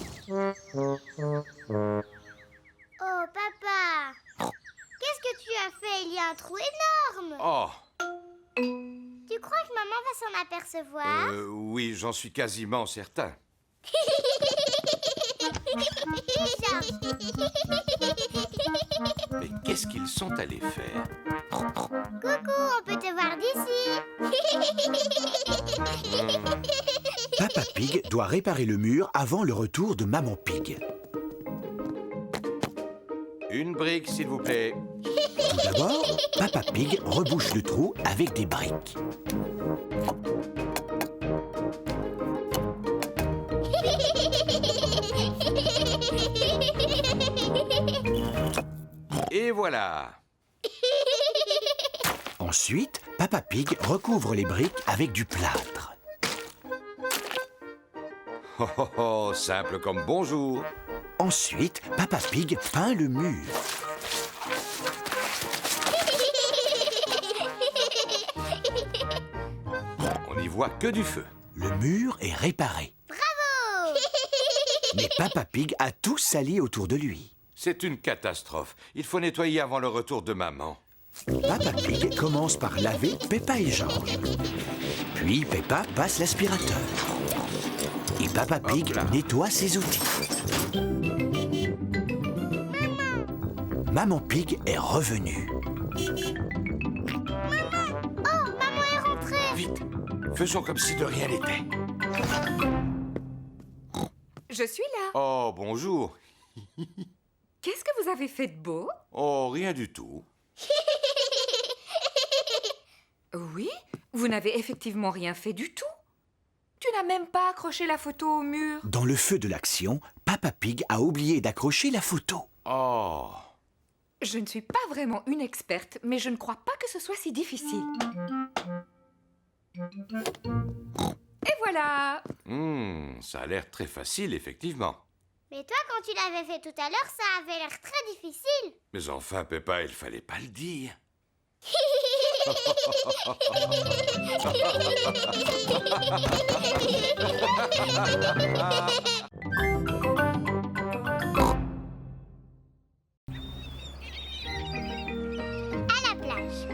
Oh, papa! Qu'est-ce que tu as fait? Il y a un trou énorme! Oh! Tu crois que maman va s'en apercevoir? Oui, j'en suis quasiment certain. Mais qu'est-ce qu'ils sont allés faire? Coucou, on peut te voir d'ici. Papa Pig doit réparer le mur avant le retour de Maman Pig. Une brique, s'il vous plaît. Tout d'abord, Papa Pig rebouche le trou avec des briques. Et voilà. Ensuite, Papa Pig recouvre les briques avec du plâtre. Simple comme bonjour. Ensuite, Papa Pig peint le mur. On n'y voit que du feu. Le mur est réparé. Bravo! Mais Papa Pig a tout sali autour de lui. C'est une catastrophe. Il faut nettoyer avant le retour de maman. Papa Pig commence par laver Peppa et George. Puis Peppa passe l'aspirateur. Et Papa Pig nettoie ses outils. Maman Pig est revenue. Oh, maman est rentrée! Vite, faisons comme si de rien n'était. Je suis là. Oh, bonjour. Qu'est-ce que vous avez fait de beau? Oh, rien du tout. Oui, vous n'avez effectivement rien fait du tout. Tu n'as même pas accroché la photo au mur. Dans le feu de l'action, Papa Pig a oublié d'accrocher la photo. Oh. Je ne suis pas vraiment une experte, mais je ne crois pas que ce soit si difficile. Et voilà. Ça a l'air très facile, effectivement. Mais toi, quand tu l'avais fait tout à l'heure, ça avait l'air très difficile. Mais enfin, Peppa, il fallait pas le dire. À la plage.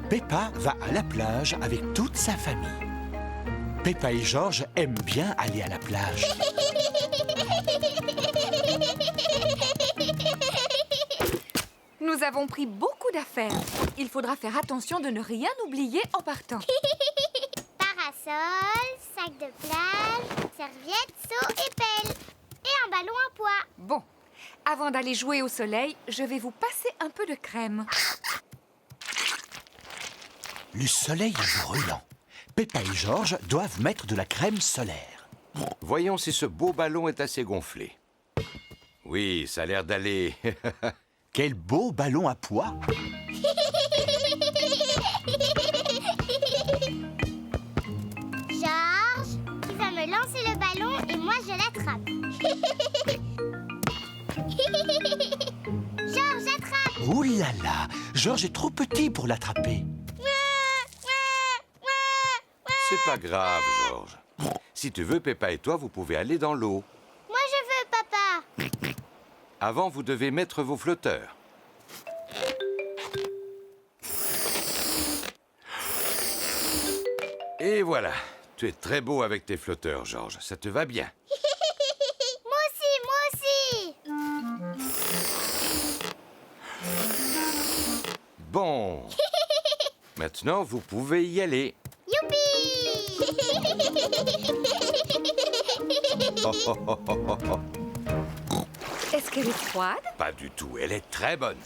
Peppa va à la plage avec toute sa famille. Peppa et George aiment bien aller à la plage. Nous avons pris beaucoup d'affaires. Il faudra faire attention de ne rien oublier en partant. Parasol, sac de plage, serviette, seau et pelle. Et un ballon à pois. Bon, avant d'aller jouer au soleil, je vais vous passer un peu de crème. Le soleil est brûlant. Peppa et George doivent mettre de la crème solaire. Voyons si ce beau ballon est assez gonflé. Oui, ça a l'air d'aller. Quel beau ballon à pois! George, tu vas me lancer le ballon et moi je l'attrape. George, attrape! Ouh là là! George est trop petit pour l'attraper. C'est pas grave, George. Si tu veux, Peppa et toi, vous pouvez aller dans l'eau. Moi je veux, papa. Avant, vous devez mettre vos flotteurs. Et voilà. Tu es très beau avec tes flotteurs, George. Ça te va bien. Moi aussi. Bon. Maintenant, vous pouvez y aller. Youpi! Oh, oh, oh, oh, oh, oh. Est-ce qu'elle est froide? Pas du tout. Elle est très bonne.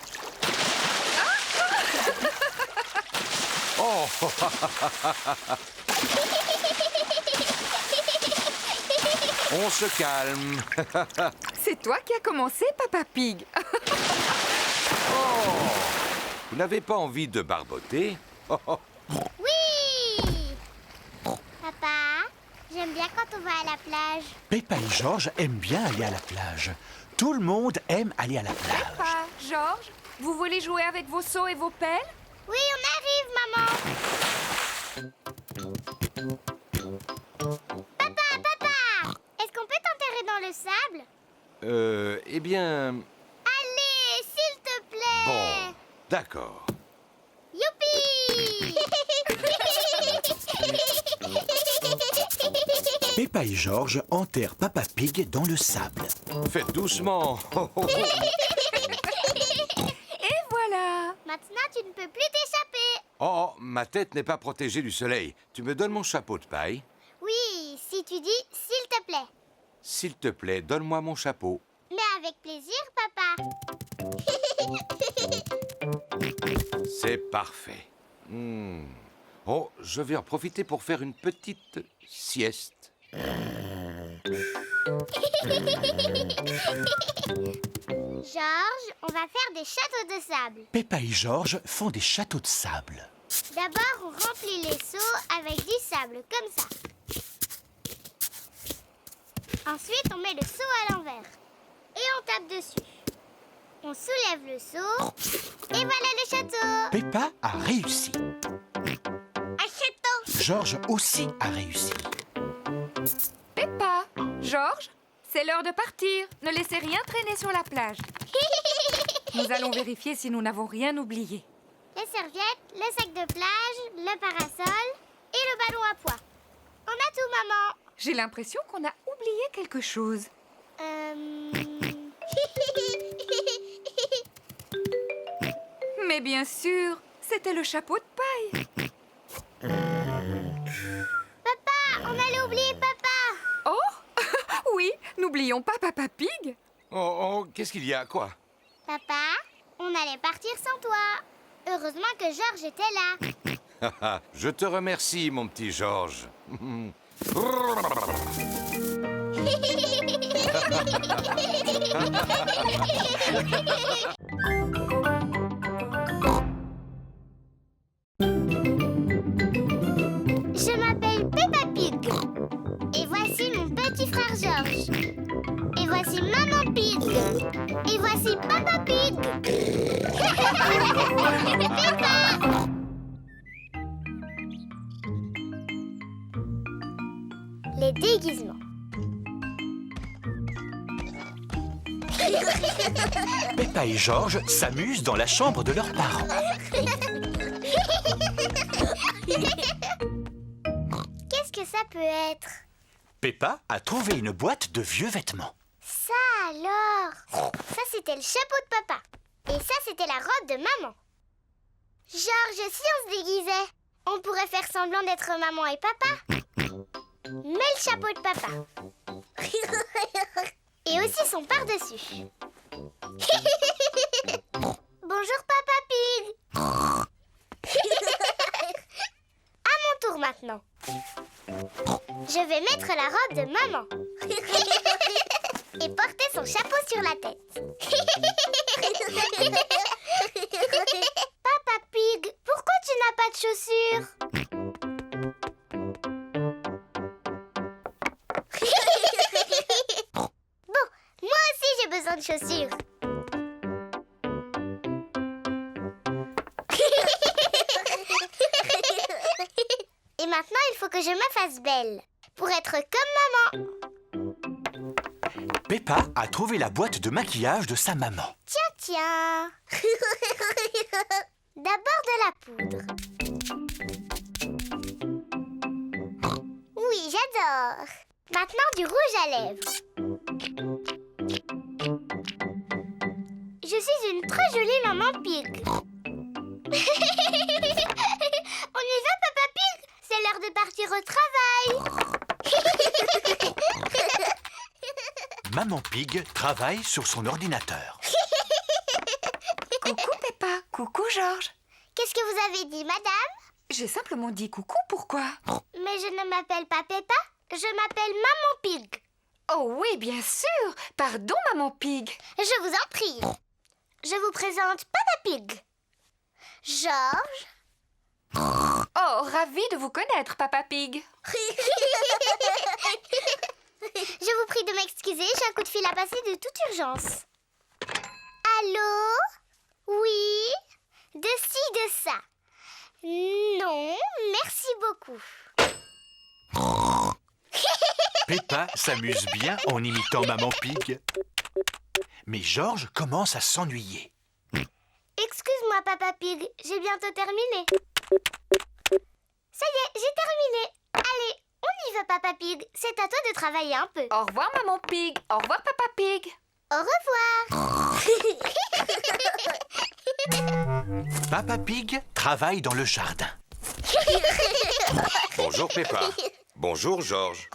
Oh! On se calme. C'est toi qui as commencé, Papa Pig. Oh! Vous n'avez pas envie de barboter? Oh, oh. Oui! Papa, j'aime bien quand on va à la plage. Peppa et George aiment bien aller à la plage. Tout le monde aime aller à la plage. Peppa, George, vous voulez jouer avec vos seaux et vos pelles? Oui, on arrive, maman. Papa, est-ce qu'on peut t'enterrer dans le sable? Eh bien... Allez, s'il te plaît. Bon, d'accord. Youpi! Peppa et George enterrent Papa Pig dans le sable. Faites doucement. Oh, oh, oh. Et voilà. Maintenant, tu ne peux plus t'échapper. Oh, ma tête n'est pas protégée du soleil. Tu me donnes mon chapeau de paille? Oui, si tu dis « s'il te plaît ». S'il te plaît, donne-moi mon chapeau. Mais avec plaisir, papa. C'est parfait. Oh, je vais en profiter pour faire une petite sieste. George, on va faire des châteaux de sable. Peppa et George font des châteaux de sable. D'abord, on remplit les seaux avec du sable, comme ça. Ensuite, on met le seau à l'envers. et on tape dessus. On soulève le seau et voilà le château. Peppa a réussi. Un château. Georges aussi a réussi. Peppa, Georges, c'est l'heure de partir. Ne laissez rien traîner sur la plage. Nous allons vérifier si nous n'avons rien oublié. Les serviettes, le sac de plage, le parasol et le ballon à pois. On a tout, maman. J'ai l'impression qu'on a oublié quelque chose. Mais bien sûr, c'était le chapeau de paille. Papa, on allait oublier papa. Oh, oui, n'oublions pas Papa Pig. Oh, qu'est-ce qu'il y a, quoi? Papa, on allait partir sans toi. Heureusement que Georges était là. Je te remercie, mon petit Georges. Je m'appelle Peppa Pig. Et voici mon petit frère Georges. Et voici Maman Pig. Et voici Papa Pig. Peppa! Les déguisements. Peppa et Georges s'amusent dans la chambre de leurs parents. Qu'est-ce que ça peut être? Peppa a trouvé une boîte de vieux vêtements. Ça alors! Ça c'était le chapeau de papa. Et ça c'était la robe de maman. Georges, si on se déguisait, on pourrait faire semblant d'être maman et papa. Mets le chapeau de papa. Et aussi son par-dessus. Bonjour Papa Pig. À mon tour maintenant. Je vais mettre la robe de maman. Et porter son chapeau sur la tête. Papa Pig, pourquoi tu n'as pas de chaussures? Bon, moi aussi j'ai besoin de chaussures. Et maintenant, il faut que je me fasse belle pour être comme maman. Peppa a trouvé la boîte de maquillage de sa maman. Tiens. D'abord de la poudre. Oui, j'adore. Maintenant du rouge à lèvres. Je suis une très jolie maman Pig. On y va, Papa Pig? C'est l'heure de partir au travail. Maman Pig travaille sur son ordinateur. Coucou Peppa, coucou Georges. Qu'est-ce que vous avez dit, madame? J'ai simplement dit coucou, pourquoi? Mais je ne m'appelle pas Peppa, je m'appelle Maman Pig. Oh oui, bien sûr. Pardon, Maman Pig. Je vous en prie. Je vous présente Papa Pig. Georges. Oh, ravi de vous connaître, Papa Pig. Je vous prie de m'excuser, j'ai un coup de fil à passer de toute urgence. Allô? Oui? De ci, de ça. Non, merci beaucoup. Peppa s'amuse bien en imitant Maman Pig. Mais Georges commence à s'ennuyer. Excuse-moi, Papa Pig, j'ai bientôt terminé. Ça y est, j'ai terminé. Allez, on y va, Papa Pig. C'est à toi de travailler un peu. Au revoir, Maman Pig. Au revoir, Papa Pig. Au revoir. Papa Pig travaille dans le jardin. Bonjour Peppa. Bonjour Georges.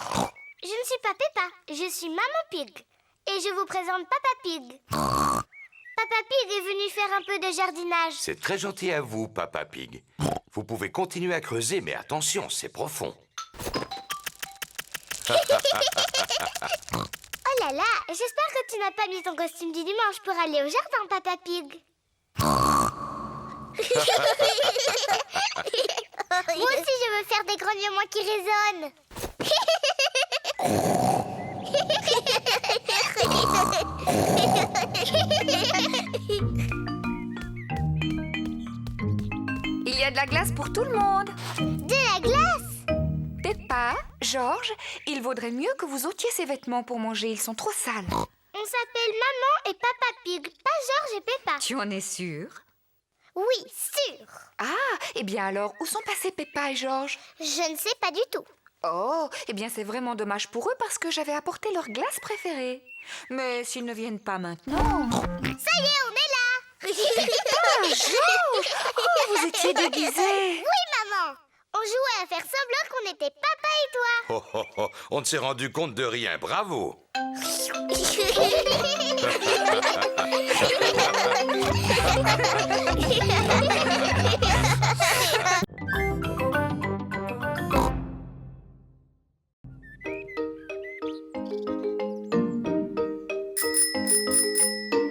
Je ne suis pas Peppa, je suis Maman Pig. Et je vous présente Papa Pig. Papa Pig est venu faire un peu de jardinage. C'est très gentil à vous, Papa Pig. Vous pouvez continuer à creuser, mais attention, c'est profond. Oh là là, j'espère que tu n'as pas mis ton costume du dimanche pour aller au jardin, Papa Pig. Moi aussi, je veux faire des grognements qui résonnent. Il y a de la glace pour tout le monde. De la glace? Peppa, George, il vaudrait mieux que vous ôtiez ces vêtements pour manger. Ils sont trop sales. On s'appelle Maman et Papa Pig, pas George et Peppa. Tu en es sûre? Oui, sûr. Ah, eh bien alors, où sont passés Peppa et George? Je ne sais pas du tout. Oh, eh bien c'est vraiment dommage pour eux parce que j'avais apporté leur glace préférée. Mais s'ils ne viennent pas maintenant... Ça y est, on est là. Peppa, George! Oh, vous étiez déguisés. Oui, maman. On jouait à faire semblant qu'on était papa et toi. Oh, oh, oh, on ne s'est rendu compte de rien, bravo.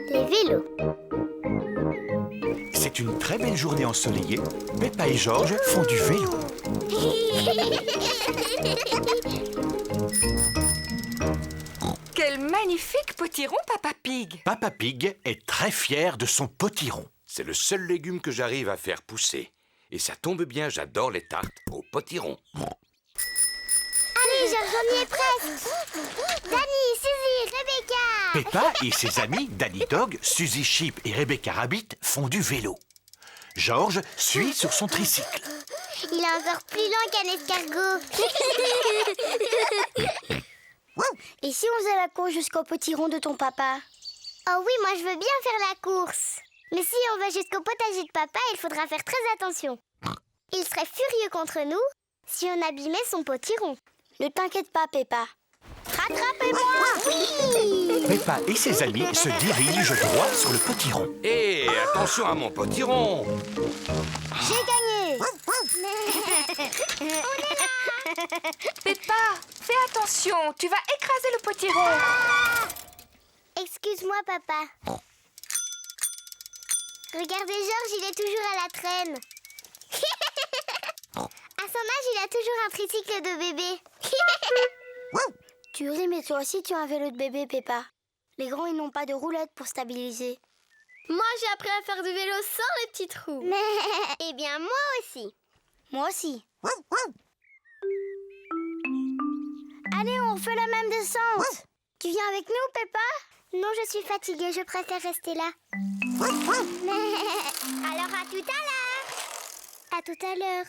Les vélos. C'est une très belle journée ensoleillée. Peppa et George font du vélo. Quel magnifique potiron, Papa Pig. Papa Pig est très fier de son potiron. C'est le seul légume que j'arrive à faire pousser. Et ça tombe bien, j'adore les tartes au potiron. Allez, George, on y est presque. Danny, Suzy, Rebecca. Peppa et ses amis Danny Dog, Suzy Sheep et Rebecca Rabbit font du vélo. George suit sur son tricycle. Il est encore plus lent qu'un escargot. Et si on faisait la course jusqu'au potiron de ton papa? Oh oui, moi je veux bien faire la course. Mais si on va jusqu'au potager de papa, il faudra faire très attention. Il serait furieux contre nous si on abîmait son potiron. Ne t'inquiète pas, Peppa. Rattrapez-moi! Oui! Peppa et ses amis se dirigent droit sur le potiron. Hé, attention à mon potiron! J'ai gagné! Peppa, fais attention, tu vas écraser le potiron. Excuse-moi, papa. Regardez, George, il est toujours à la traîne. À son âge, il a toujours un tricycle de bébé. Tu ris, mais toi aussi, tu as un vélo de bébé, Peppa. Les grands, ils n'ont pas de roulette pour stabiliser. Moi, j'ai appris à faire du vélo sans les petits trous. Mais... Eh bien, moi aussi. Moi aussi. Allez, on fait la même descente. Tu viens avec nous, Peppa? Non, je suis fatiguée, je préfère rester là. Alors, à tout à l'heure. À tout à l'heure.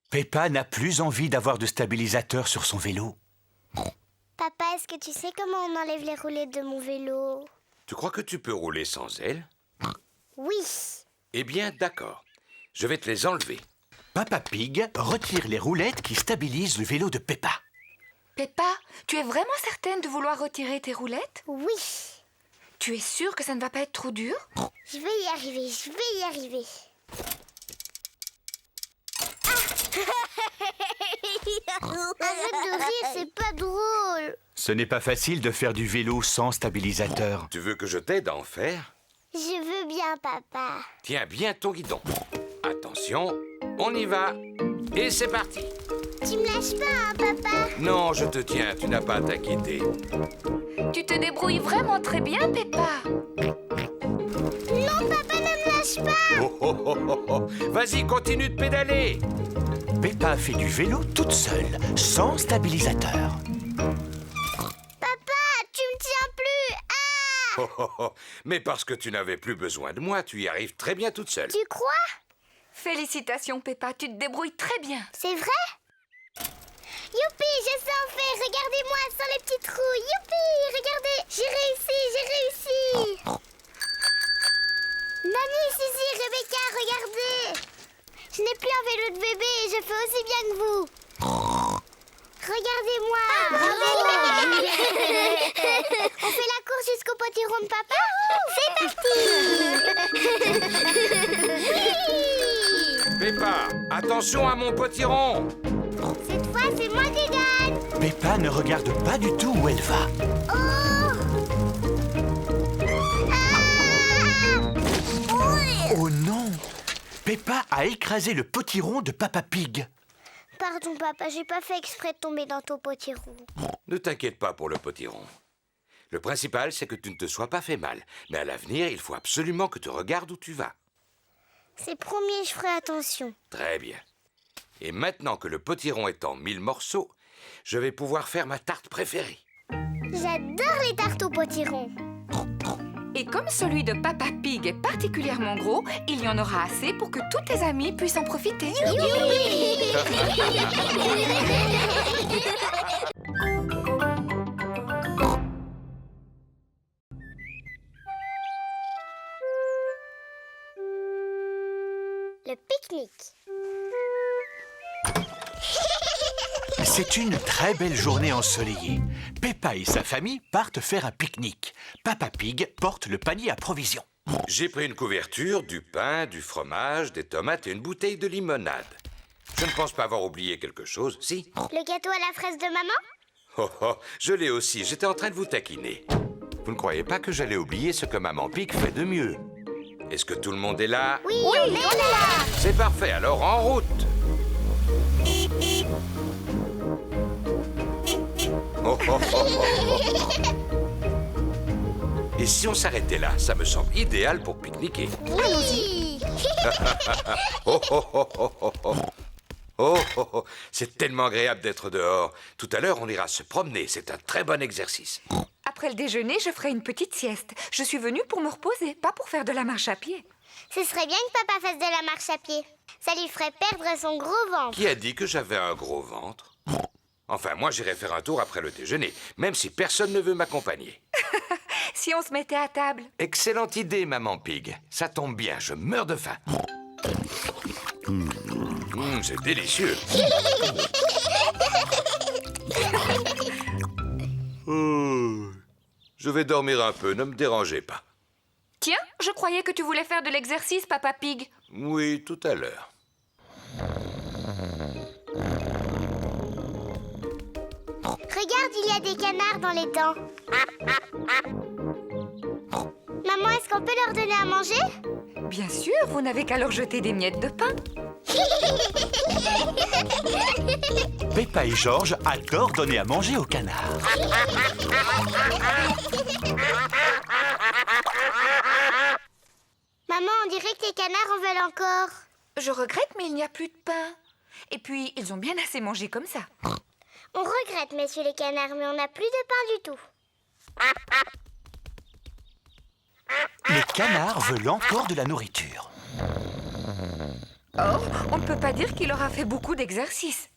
Peppa n'a plus envie d'avoir de stabilisateur sur son vélo. Papa, est-ce que tu sais comment on enlève les roulettes de mon vélo? Tu crois que tu peux rouler sans elles? Oui. Eh bien, d'accord. Je vais te les enlever. Papa Pig retire les roulettes qui stabilisent le vélo de Peppa. Peppa, tu es vraiment certaine de vouloir retirer tes roulettes? Oui. Tu es sûre que ça ne va pas être trop dur? Je vais y arriver, je vais y arriver. Arrête de rire, c'est pas drôle. Ce n'est pas facile de faire du vélo sans stabilisateur. Tu veux que je t'aide à en faire? Je veux bien, papa. Tiens bien ton guidon. Attention, on y va. Et c'est parti. Tu me lâches pas, hein, papa? Non, je te tiens, tu n'as pas à t'inquiéter. Tu te débrouilles vraiment très bien, Peppa. Non, papa, ne me lâche pas. Oh, oh, oh, oh, oh. Vas-y, continue de pédaler. Peppa fait du vélo toute seule, sans stabilisateur. Papa, tu me tiens plus. Ah! Oh, oh, oh. Mais parce que tu n'avais plus besoin de moi, tu y arrives très bien toute seule. Tu crois? Félicitations, Peppa, tu te débrouilles très bien. C'est vrai? Youpi, je sais en faire. Regardez-moi sans les petits trous. Youpi, regardez, j'ai réussi, j'ai réussi. Nani, Suzy, Rebecca, regardez. Je n'ai plus un vélo de bébé et je fais aussi bien que vous. Regardez-moi. On fait la course jusqu'au potiron de papa? C'est parti. Peppa, attention à mon potiron. Cette fois, c'est moi qui gagne. Peppa ne regarde pas du tout où elle va. Oh! Ah! Oh non! Peppa a écrasé le potiron de Papa Pig. Pardon, papa, j'ai pas fait exprès de tomber dans ton potiron. Ne t'inquiète pas pour le potiron. Le principal, c'est que tu ne te sois pas fait mal. Mais à l'avenir, il faut absolument que tu regardes où tu vas. C'est promis, je ferai attention. Très bien. Et maintenant que le potiron est en 1000 morceaux, je vais pouvoir faire ma tarte préférée. J'adore les tartes au potiron. Et comme celui de Papa Pig est particulièrement gros, il y en aura assez pour que tous tes amis puissent en profiter. Le pique-nique. C'est une très belle journée ensoleillée. Peppa et sa famille partent faire un pique-nique. Papa Pig porte le panier à provisions. J'ai pris une couverture, du pain, du fromage, des tomates et une bouteille de limonade. Je ne pense pas avoir oublié quelque chose, si? Le gâteau à la fraise de maman? Oh oh, je l'ai aussi, j'étais en train de vous taquiner. Vous ne croyez pas que j'allais oublier ce que Maman Pig fait de mieux? Est-ce que tout le monde est là? Oui, on est là! C'est parfait, alors en route! Oh, oh, oh, oh, oh. Et si on s'arrêtait là, ça me semble idéal pour pique-niquer. Oui! Oh, oh, oh, oh, oh, oh. Oh, oh, oh. C'est tellement agréable d'être dehors. Tout à l'heure, on ira se promener. C'est un très bon exercice. Après le déjeuner, je ferai une petite sieste. Je suis venue pour me reposer, pas pour faire de la marche à pied. Ce serait bien que papa fasse de la marche à pied. Ça lui ferait perdre son gros ventre. Qui a dit que j'avais un gros ventre? Enfin, moi, j'irai faire un tour après le déjeuner, même si personne ne veut m'accompagner. Si on se mettait à table. Excellente idée, Maman Pig. Ça tombe bien, je meurs de faim. C'est délicieux. Je vais dormir un peu, ne me dérangez pas. Tiens, je croyais que tu voulais faire de l'exercice, Papa Pig. Oui, tout à l'heure. Regarde, il y a des canards dans les dents. Maman, est-ce qu'on peut leur donner à manger? Bien sûr, vous n'avez qu'à leur jeter des miettes de pain. Peppa et George adorent donner à manger aux canards. Maman, on dirait que les canards en veulent encore. Je regrette, mais il n'y a plus de pain. Et puis, ils ont bien assez mangé comme ça. On regrette, messieurs les canards, mais on n'a plus de pain du tout. Les canards veulent encore de la nourriture. Oh, on ne peut pas dire qu'il aura fait beaucoup d'exercices.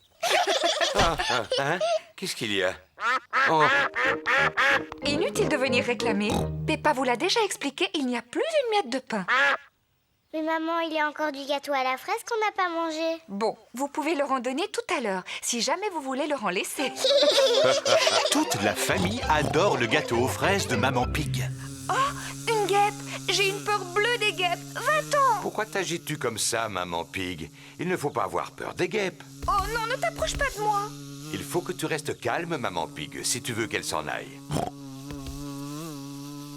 Hein? Qu'est-ce qu'il y a? Oh. Inutile de venir réclamer. Peppa vous l'a déjà expliqué, il n'y a plus d'une miette de pain. Mais maman, il y a encore du gâteau à la fraise qu'on n'a pas mangé. Bon, vous pouvez leur en donner tout à l'heure, si jamais vous voulez leur en laisser. Toute la famille adore le gâteau aux fraises de Maman Pig. Oh, une guêpe! J'ai une peur bleue des guêpes. Va-t'en! Pourquoi t'agites-tu comme ça, Maman Pig? Il ne faut pas avoir peur des guêpes. Oh non, ne t'approche pas de moi! Il faut que tu restes calme, Maman Pig, si tu veux qu'elle s'en aille.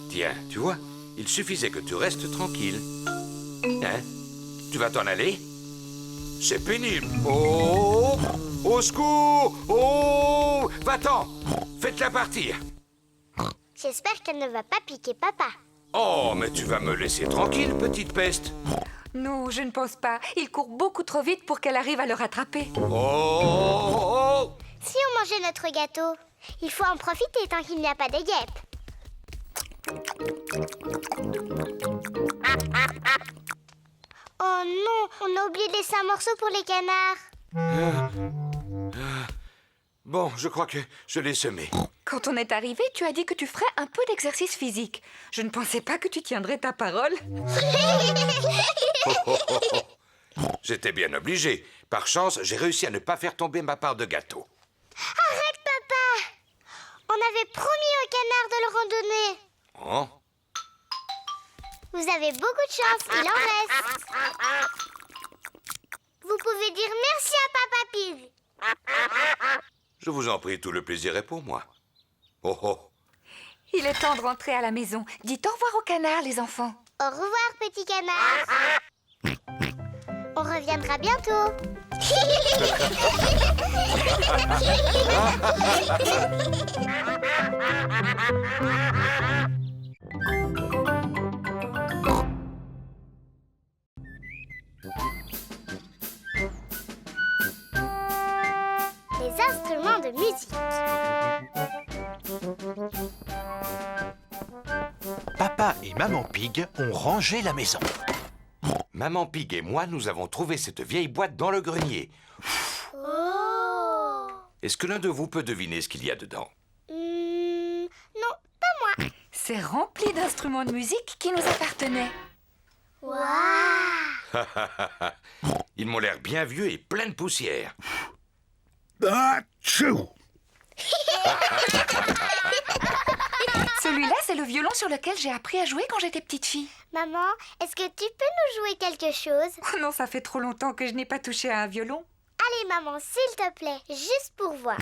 Tiens, tu vois, il suffisait que tu restes tranquille. Hein? Tu vas t'en aller? C'est pénible. Oh! Au secours! Oh! Va-t'en! Faites-la partir. J'espère qu'elle ne va pas piquer papa. Oh, mais tu vas me laisser tranquille, petite peste. Non, je ne pense pas. Il court beaucoup trop vite pour qu'elle arrive à le rattraper. Oh! Si on mangeait notre gâteau, il faut en profiter tant qu'il n'y a pas de guêpes. Oh non, on a oublié de laisser un morceau pour les canards. Bon, je crois que je l'ai semé. Quand on est arrivé, tu as dit que tu ferais un peu d'exercice physique. Je ne pensais pas que tu tiendrais ta parole. J'étais bien obligé. Par chance, j'ai réussi à ne pas faire tomber ma part de gâteau. Arrête, papa! On avait promis aux canards de le randonner. Oh? Vous avez beaucoup de chance, il en reste. Vous pouvez dire merci à Papa Pig. Je vous en prie, tout le plaisir est pour moi. Oh oh! Il est temps de rentrer à la maison. Dites au revoir aux canards, les enfants. Au revoir, petit canard. On reviendra bientôt. instruments de musique. Papa et Maman Pig ont rangé la maison. Maman Pig et moi, nous avons trouvé cette vieille boîte dans le grenier. Oh! Est-ce que l'un de vous peut deviner ce qu'il y a dedans? Non, pas moi. C'est rempli d'instruments de musique qui nous appartenaient. Waouh! Ils m'ont l'air bien vieux et plein de poussière. Celui-là, c'est le violon sur lequel j'ai appris à jouer quand j'étais petite fille. Maman, est-ce que tu peux nous jouer quelque chose? Oh non, ça fait trop longtemps que je n'ai pas touché à un violon. Allez, maman, s'il te plaît, juste pour voir.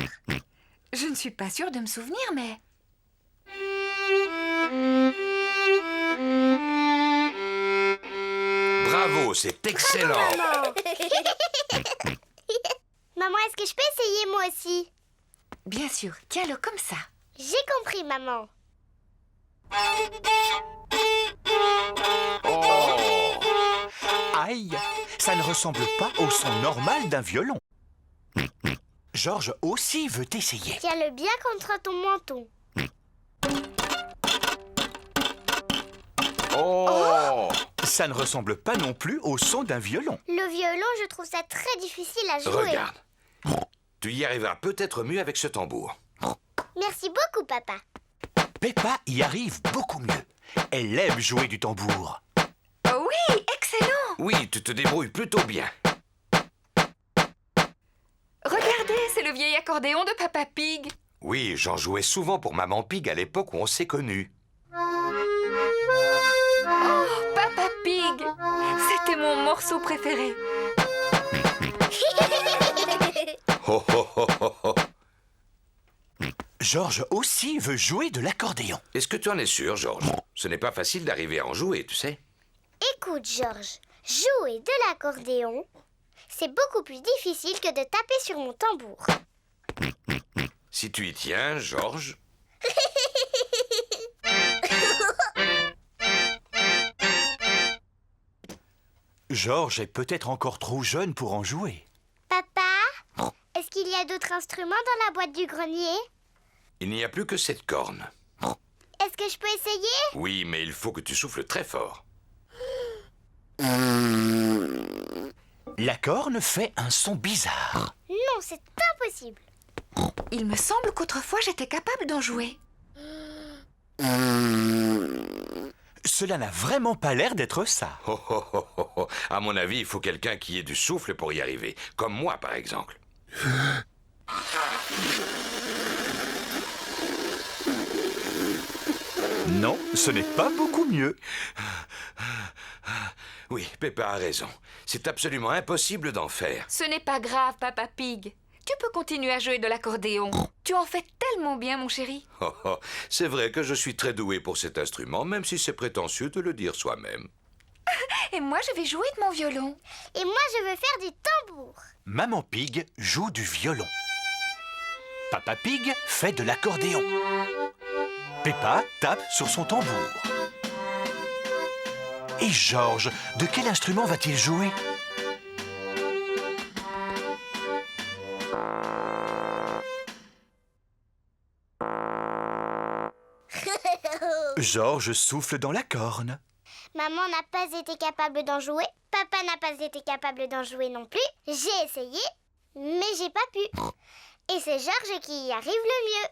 Je ne suis pas sûre de me souvenir, mais... Bravo, c'est excellent. Maman, Maman, est-ce que je peux essayer moi aussi? Bien sûr, tiens-le comme ça. J'ai compris, maman. Aïe, ça ne ressemble pas au son normal d'un violon. Georges aussi veut essayer. Tiens-le bien contre ton menton. Oh! Ça ne ressemble pas non plus au son d'un violon. Le violon, je trouve ça très difficile à jouer. Regarde. Tu y arriveras peut-être mieux avec ce tambour. Merci beaucoup, papa. Peppa y arrive beaucoup mieux. Elle aime jouer du tambour. Oh oui, excellent! Oui, tu te débrouilles plutôt bien. Regardez, c'est le vieil accordéon de Papa Pig. Oui, j'en jouais souvent pour Maman Pig à l'époque où on s'est connus. Oh, Papa Pig! C'était mon morceau préféré. Oh, oh, oh, oh, oh. Georges aussi veut jouer de l'accordéon. Est-ce que tu en es sûr, Georges? Ce n'est pas facile d'arriver à en jouer, tu sais. Écoute, Georges, jouer de l'accordéon, c'est beaucoup plus difficile que de taper sur mon tambour. Si tu y tiens, Georges... Georges est peut-être encore trop jeune pour en jouer. Papa, est-ce qu'il y a d'autres instruments dans la boîte du grenier? Il n'y a plus que cette corne. Est-ce que je peux essayer? Oui, mais il faut que tu souffles très fort. La corne fait un son bizarre. Non, c'est impossible. Il me semble qu'autrefois j'étais capable d'en jouer. Cela n'a vraiment pas l'air d'être ça. Oh, oh, oh, oh, oh. À mon avis, il faut quelqu'un qui ait du souffle pour y arriver. Comme moi, par exemple. Non, ce n'est pas beaucoup mieux. Oui, Peppa a raison. C'est absolument impossible d'en faire. Ce n'est pas grave, Papa Pig. Tu peux continuer à jouer de l'accordéon. Tu en fais tellement bien, mon chéri. Oh, oh. C'est vrai que je suis très doué pour cet instrument, même si c'est prétentieux de le dire soi-même. Et moi, je vais jouer de mon violon. Et moi, je veux faire du tambour. Maman Pig joue du violon. Papa Pig fait de l'accordéon. Peppa tape sur son tambour. Et Georges, de quel instrument va-t-il jouer? Georges souffle dans la corne. Maman n'a pas été capable d'en jouer. Papa n'a pas été capable d'en jouer non plus. J'ai essayé, mais j'ai pas pu. Et c'est Georges qui y arrive le mieux.